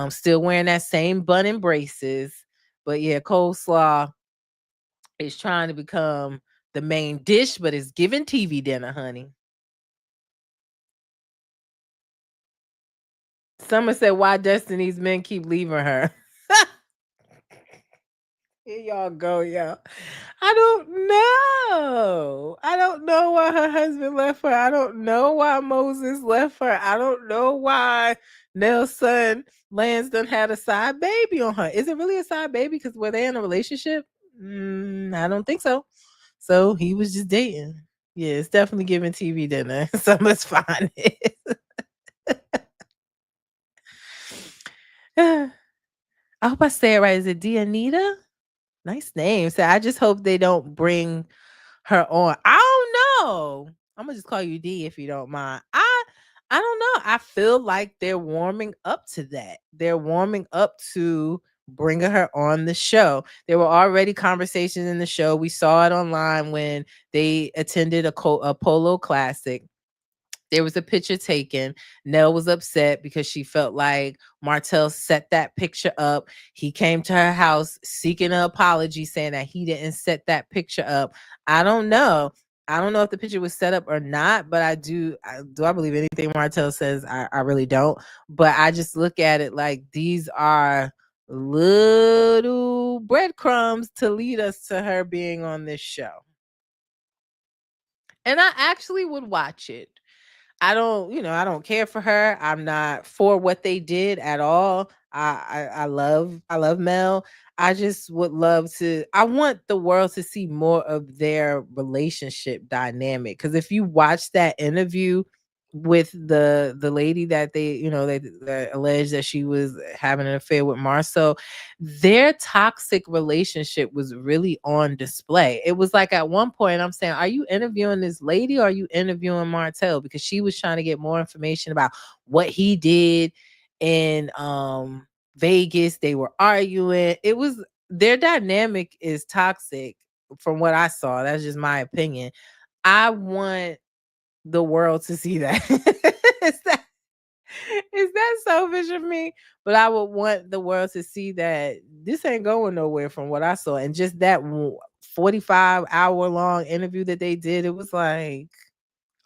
Still wearing that same bun and braces. But yeah, coleslaw is trying to become the main dish, but it's giving TV dinner, honey. Summer said, why Destiny's men keep leaving her. Here y'all go, y'all. I don't know. I don't know why her husband left her. I don't know why Moses left her. I don't know why Nell's son Lansdon had a side baby on her. Is it really a side baby? Because were they in a relationship? I don't think so. So he was just dating. Yeah, it's definitely giving TV dinner. So let's find it. I hope I say it right. Is it Dianita? Nice name. So I just hope they don't bring her on. I don't know. I'm gonna just call you D if you don't mind. I don't know. I feel like they're warming up to that. They're warming up to bringing her on the show. There were already conversations in the show. We saw it online when they attended a polo classic. There was a picture taken. Nell was upset because she felt like Martell set that picture up. He came to her house seeking an apology, saying that he didn't set that picture up. I don't know. I don't know if the picture was set up or not, but I believe anything Martell says. I really don't. But I just look at it like these are little breadcrumbs to lead us to her being on this show. And I actually would watch it. I don't care for her. I'm not for what they did at all. I love Mel. I just would love to. I want the world to see more of their relationship dynamic. Because if you watch that interview with the lady that they alleged that she was having an affair with Marceau, their toxic relationship was really on display. It was like at one point I'm saying, are you interviewing this lady or are you interviewing Martell? Because she was trying to get more information about what he did in Vegas. They were arguing. It was their dynamic is toxic from what I saw. That's just my opinion. I want the world to see that. is that selfish of me? But I would want the world to see that this ain't going nowhere from what I saw. And just that 45-hour long interview that they did, it was like,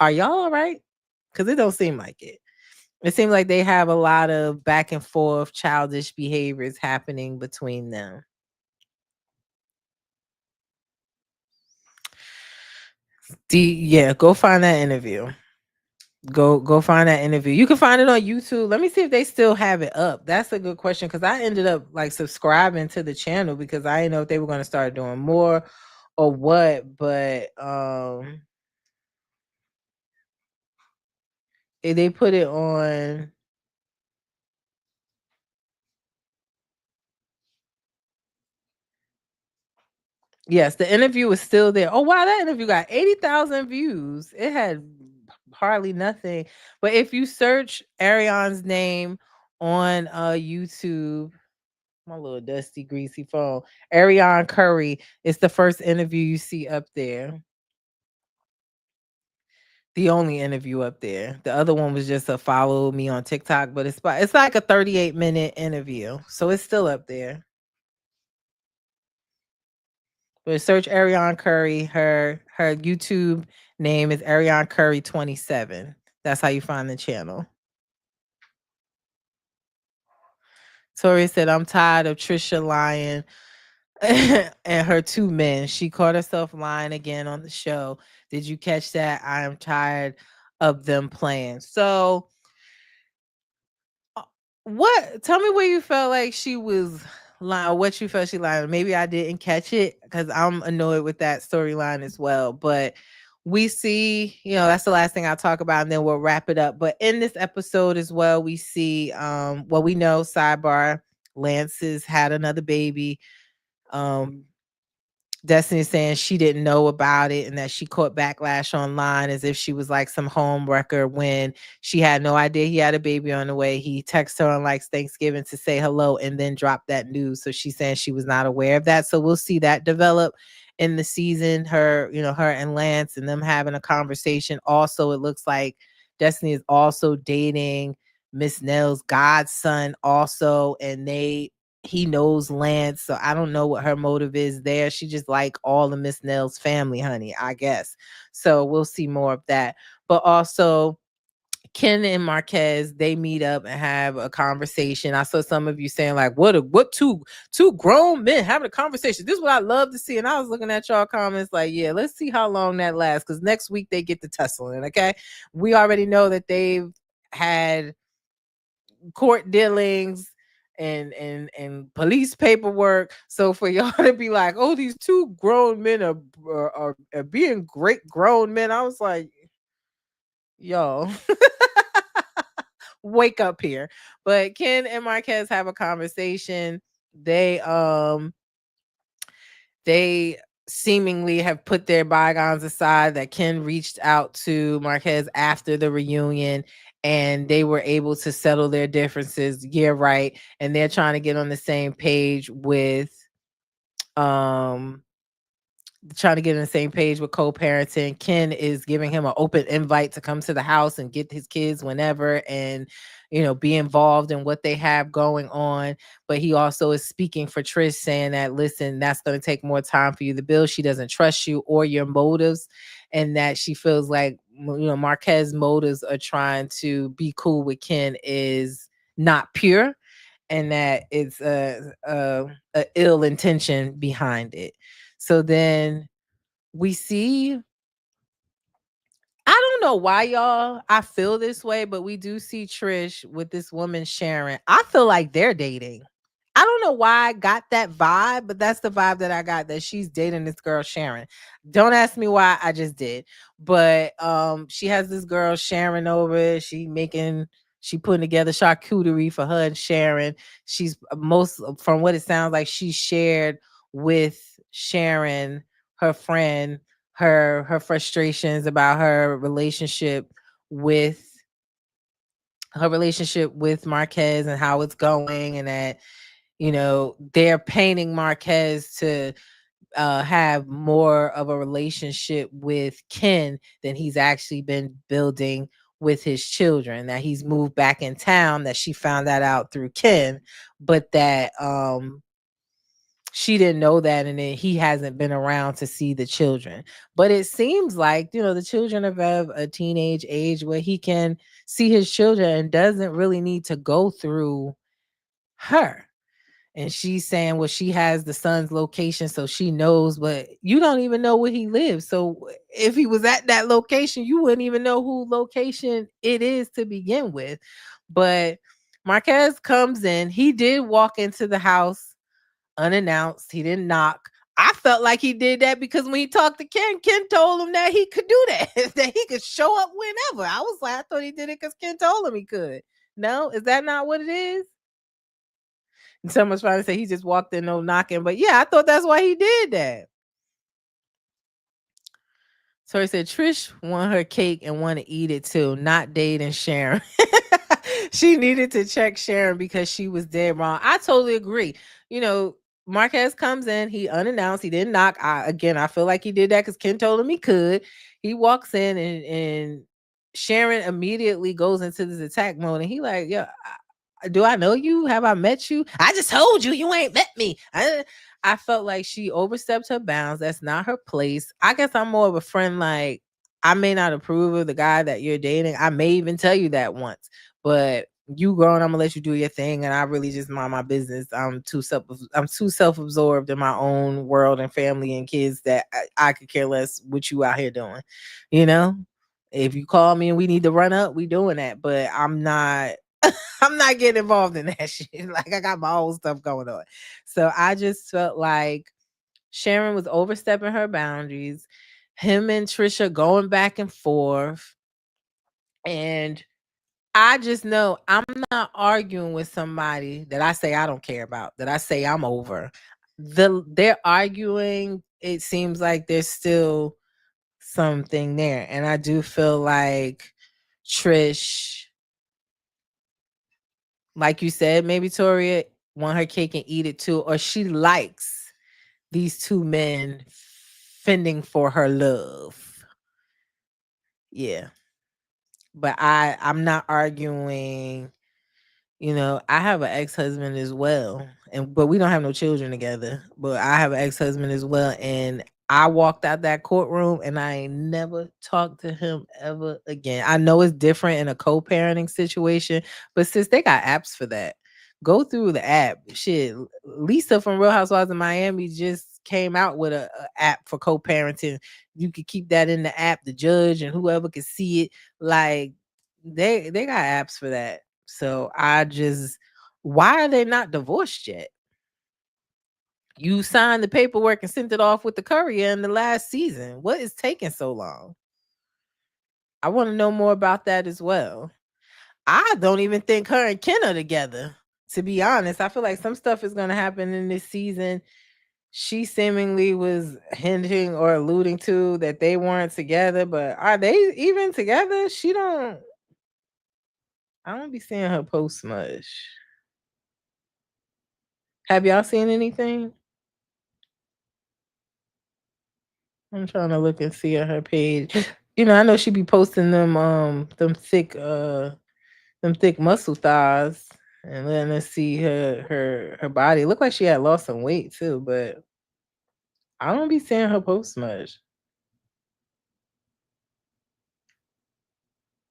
are y'all all right? Because it don't seem like it. It seems like they have a lot of back and forth childish behaviors happening between them. Go find that interview. Go find that interview. You can find it on YouTube. Let me see if they still have it up. That's a good question because I ended up like subscribing to the channel because I didn't know if they were going to start doing more or what. But they put it on. Yes, the interview is still there. Oh wow, that interview got 80,000 views. It had hardly nothing. But if you search Ariane's name on YouTube, my little dusty greasy phone, Ariane Curry, it's the first interview you see up there. The only interview up there. The other one was just a follow me on TikTok, but it's like a 38-minute interview. So it's still up there. But search Ariane Curry. Her YouTube name is Ariane Curry 27. That's how you find the channel. Tori said, I'm tired of Trisha lying and her two men. She caught herself lying again on the show. Did you catch that? I am tired of them playing. So tell me where you felt like she was lying, what you felt she lied. Maybe I didn't catch it because I'm annoyed with that storyline as well. But we see, that's the last thing I'll talk about, and then we'll wrap it up. But in this episode as well, we see we know, sidebar, Lance has had another baby. Destiny saying she didn't know about it and that she caught backlash online as if she was like some home wrecker when she had no idea he had a baby on the way. He texted her on like Thanksgiving to say hello and then dropped that news. So she's saying she was not aware of that. So we'll see that develop in the season. Her and Lance and them having a conversation. Also, it looks like Destiny is also dating Miss Nell's godson also, and he knows Lance, so I don't know what her motive is there. She just like all of Miss Nell's family, honey, I guess. So we'll see more of that. But also, Ken and Marquez, they meet up and have a conversation. I saw some of you saying like, what two grown men having a conversation? This is what I love to see. And I was looking at y'all comments like, yeah, let's see how long that lasts. Because next week they get to tussling, okay? We already know that they've had court dealings and police paperwork. So for y'all to be like, oh, these two grown men are being great grown men, I was like, y'all wake up here. But Ken and Marquez have a conversation. They seemingly have put their bygones aside, that Ken reached out to Marquez after the reunion and they were able to settle their differences. Yeah, right. And they're trying to get on the same page with co-parenting. Ken is giving him an open invite to come to the house and get his kids whenever, and be involved in what they have going on. But he also is speaking for Trish, saying that, listen, that's going to take more time for you to build. She doesn't trust you or your motives, and that she feels like Marquez's motives are trying to be cool with Ken is not pure, and that it's a ill intention behind it. So then we see, I don't know why, y'all, I feel this way, but we do see Trish with this woman Sharon. I feel like they're dating. I don't know why I got that vibe, but that's the vibe that I got, that she's dating this girl Sharon. Don't ask me why, I just did. But she has this girl Sharon over. She putting together charcuterie for her and Sharon. She's from what it sounds like, she shared with Sharon, her friend, her frustrations about her relationship with Marquez and how it's going, and that they're painting Marquez to have more of a relationship with Ken than he's actually been building with his children. That he's moved back in town, that she found that out through Ken, but that she didn't know that, and then he hasn't been around to see the children. But it seems like the children are of a teenage age where he can see his children and doesn't really need to go through her. And she's saying, well, she has the son's location, so she knows, but you don't even know where he lives. So if he was at that location, you wouldn't even know who location it is to begin with. But Marquez comes in. He did walk into the house unannounced. He didn't knock. I felt like he did that because when he talked to Ken, Ken told him that he could do that, that he could show up whenever. I was like, I thought he did it because Ken told him he could. No, is that not what it is? And someone's trying to say he just walked in, no knocking. But yeah, I thought that's why he did that. So he said Trish won her cake and want to eat it too, not dating Sharon. She needed to check Sharon because she was dead wrong. I totally agree. Marquez comes in, he unannounced, he didn't knock. I feel like he did that because Ken told him he could. He walks in and Sharon immediately goes into this attack mode, and he like, yeah, do I know you? Have I met you? I just told you you ain't met me. I felt like she overstepped her bounds. That's not her place. I guess I'm more of a friend. Like, I may not approve of the guy that you're dating. I may even tell you that once, but you grown, I'm gonna let you do your thing, and I really just mind my business. I'm too self-absorbed in my own world and family and kids that I could care less what you out here doing. If you call me and we need to run up, we doing that. But I'm not getting involved in that shit. Like, I got my own stuff going on. So I just felt like Sharon was overstepping her boundaries. Him and Trisha going back and forth, and I just know I'm not arguing with somebody that I say I don't care about, that I say I'm over. They're arguing. It seems like there's still something there. And I do feel like Trish, like you said, maybe Toria want her cake and eat it too, or she likes these two men fending for her love. Yeah. But I'm not arguing. I have an ex-husband as well, but we don't have no children together. But I have an ex-husband as well, and I walked out that courtroom and I ain't never talked to him ever again. I know it's different in a co-parenting situation, but sis, they got apps for that. Go through the app. Shit, Lisa from Real Housewives of Miami just came out with a app for co-parenting. You could keep that in the app. The judge and whoever could see it. Like, they got apps for that. So why are they not divorced yet? You signed the paperwork and sent it off with the courier in the last season. What is taking so long? I want to know more about that as well. I don't even think her and Ken are together, to be honest. I feel like some stuff is going to happen in this season. She seemingly was hinting or alluding to that they weren't together, but are they even together? She don't. I don't be seeing her post much. Have y'all seen anything? I'm trying to look and see at her page. I know she be posting them thick muscle thighs and letting us see her body. It looked like she had lost some weight too, but I don't be seeing her post much.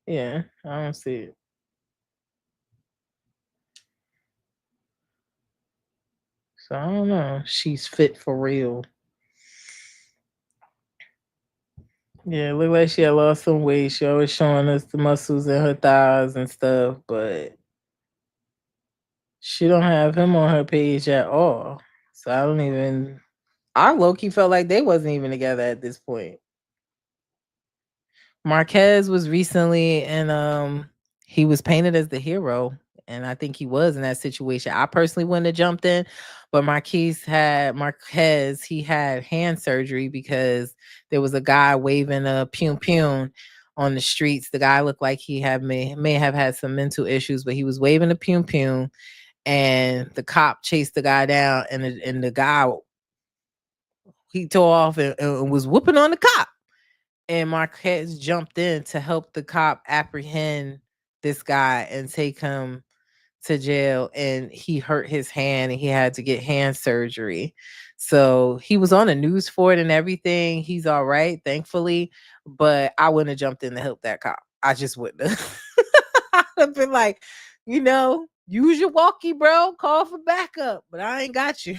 Yeah, I don't see it. So I don't know. She's fit for real. Yeah, it looked like she had lost some weight. She always showing us the muscles in her thighs and stuff, but she don't have him on her page at all. So I don't even. I low key felt like they wasn't even together at this point. Marquez was recently, and he was painted as the hero, and I think he was in that situation. I personally wouldn't have jumped in, but Marquez, he had hand surgery because there was a guy waving a pum pum on the streets. The guy looked like he may have had some mental issues, but he was waving a pum pum, and the cop chased the guy down, and the guy, he tore off and was whooping on the cop. And Marquez jumped in to help the cop apprehend this guy and take him to jail. And he hurt his hand and he had to get hand surgery. So he was on the news for it and everything. He's all right, thankfully. But I wouldn't have jumped in to help that cop. I just wouldn't have. I'd have been like, use your walkie, bro. Call for backup. But I ain't got you.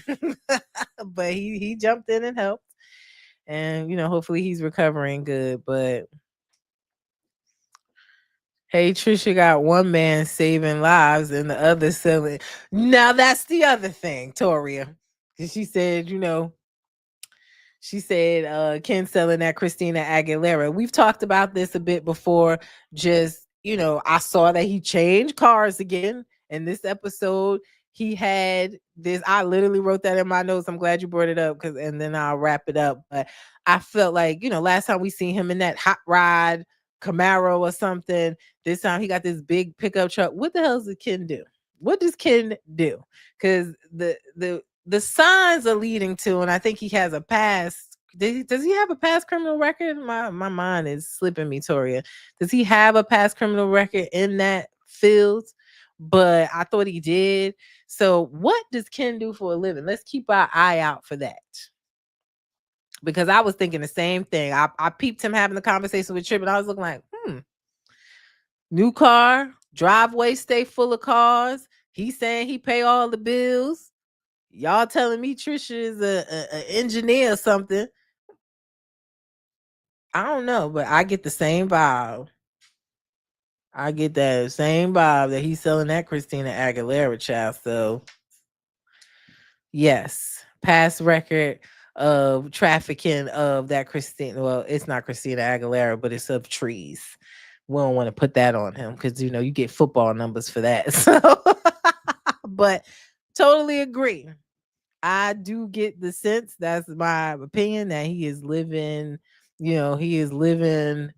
But he jumped in and helped. And hopefully he's recovering good. But hey, Trisha got one man saving lives and the other selling. Now that's the other thing, Toria. She said, Ken selling that Christina Aguilera. We've talked about this a bit before. Just, I saw that he changed cars again. In this episode, he had this. I literally wrote that in my notes. I'm glad you brought it up and then I'll wrap it up. But I felt like, last time we seen him in that hot rod Camaro or something. This time he got this big pickup truck. What the hell does Ken do? What does Ken do? Because the signs are leading to, and I think he has a past. Does he have a past criminal record? My mind is slipping me, Toria. Does he have a past criminal record in that field? But I thought he did. So what does Ken do for a living? Let's keep our eye out for that. Because I was thinking the same thing. I peeped him having the conversation with Tripp, and I was looking like, new car, driveway stay full of cars. He's saying he pay all the bills. Y'all telling me Trisha is a engineer or something. I don't know, but I get the same vibe. I get that same vibe that he's selling that Christina Aguilera child. So yes, past record of trafficking of that Christina. Well, it's not Christina Aguilera, but it's of trees. We don't want to put that on him because you get football numbers for that. So, but totally agree. I do get the sense, that's my opinion, that he is living, he is living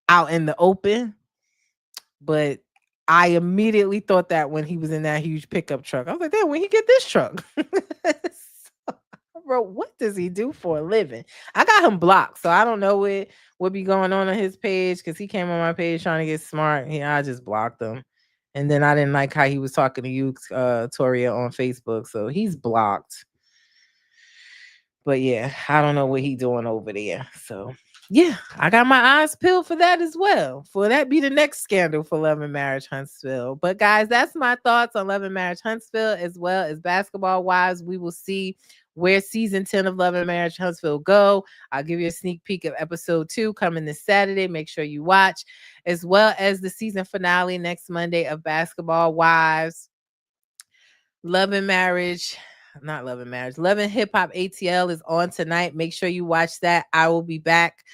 out in the open. But I immediately thought that when he was in that huge pickup truck. I was like, damn, when he get this truck? So, bro, what does he do for a living? I got him blocked, so I don't know what be going on his page because he came on my page trying to get smart. I just blocked him. And then I didn't like how he was talking to you, Toria, on Facebook. So he's blocked. But yeah, I don't know what he's doing over there. So yeah, I got my eyes peeled for that as well. For that be the next scandal for Love and Marriage Huntsville. But guys, that's my thoughts on Love and Marriage Huntsville as well as Basketball Wives. We will see where season 10 of Love and Marriage Huntsville go. I'll give you a sneak peek of episode 2 coming this Saturday. Make sure you watch, as well as the season finale next Monday of Basketball Wives. Love and Hip Hop ATL is on tonight. Make sure you watch that. I will be back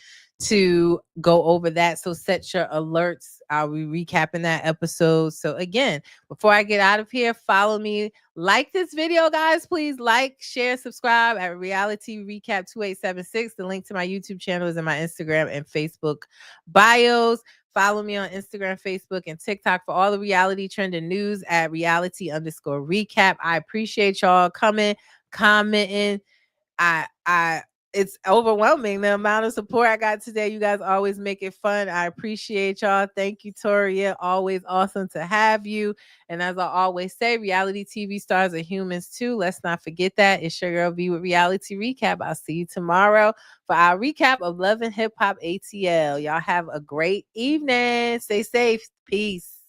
to go over that. So set your alerts. I'll be recapping that episode. So again, before I get out of here, follow me. Like this video, guys. Please like, share, subscribe at Reality Recap 2876. The link to my YouTube channel is in my Instagram and Facebook bios. Follow me on Instagram, Facebook, and TikTok for all the reality trending news at reality_recap. I appreciate y'all coming, commenting. It's overwhelming the amount of support I got today. You guys always make it fun. I appreciate y'all. Thank you, Toria. Always awesome to have you. And as I always say, reality TV stars are humans too. Let's not forget that. It's your girl V with Reality Recap. I'll see you tomorrow for our recap of Love and Hip Hop ATL. Y'all have a great evening. Stay safe. Peace.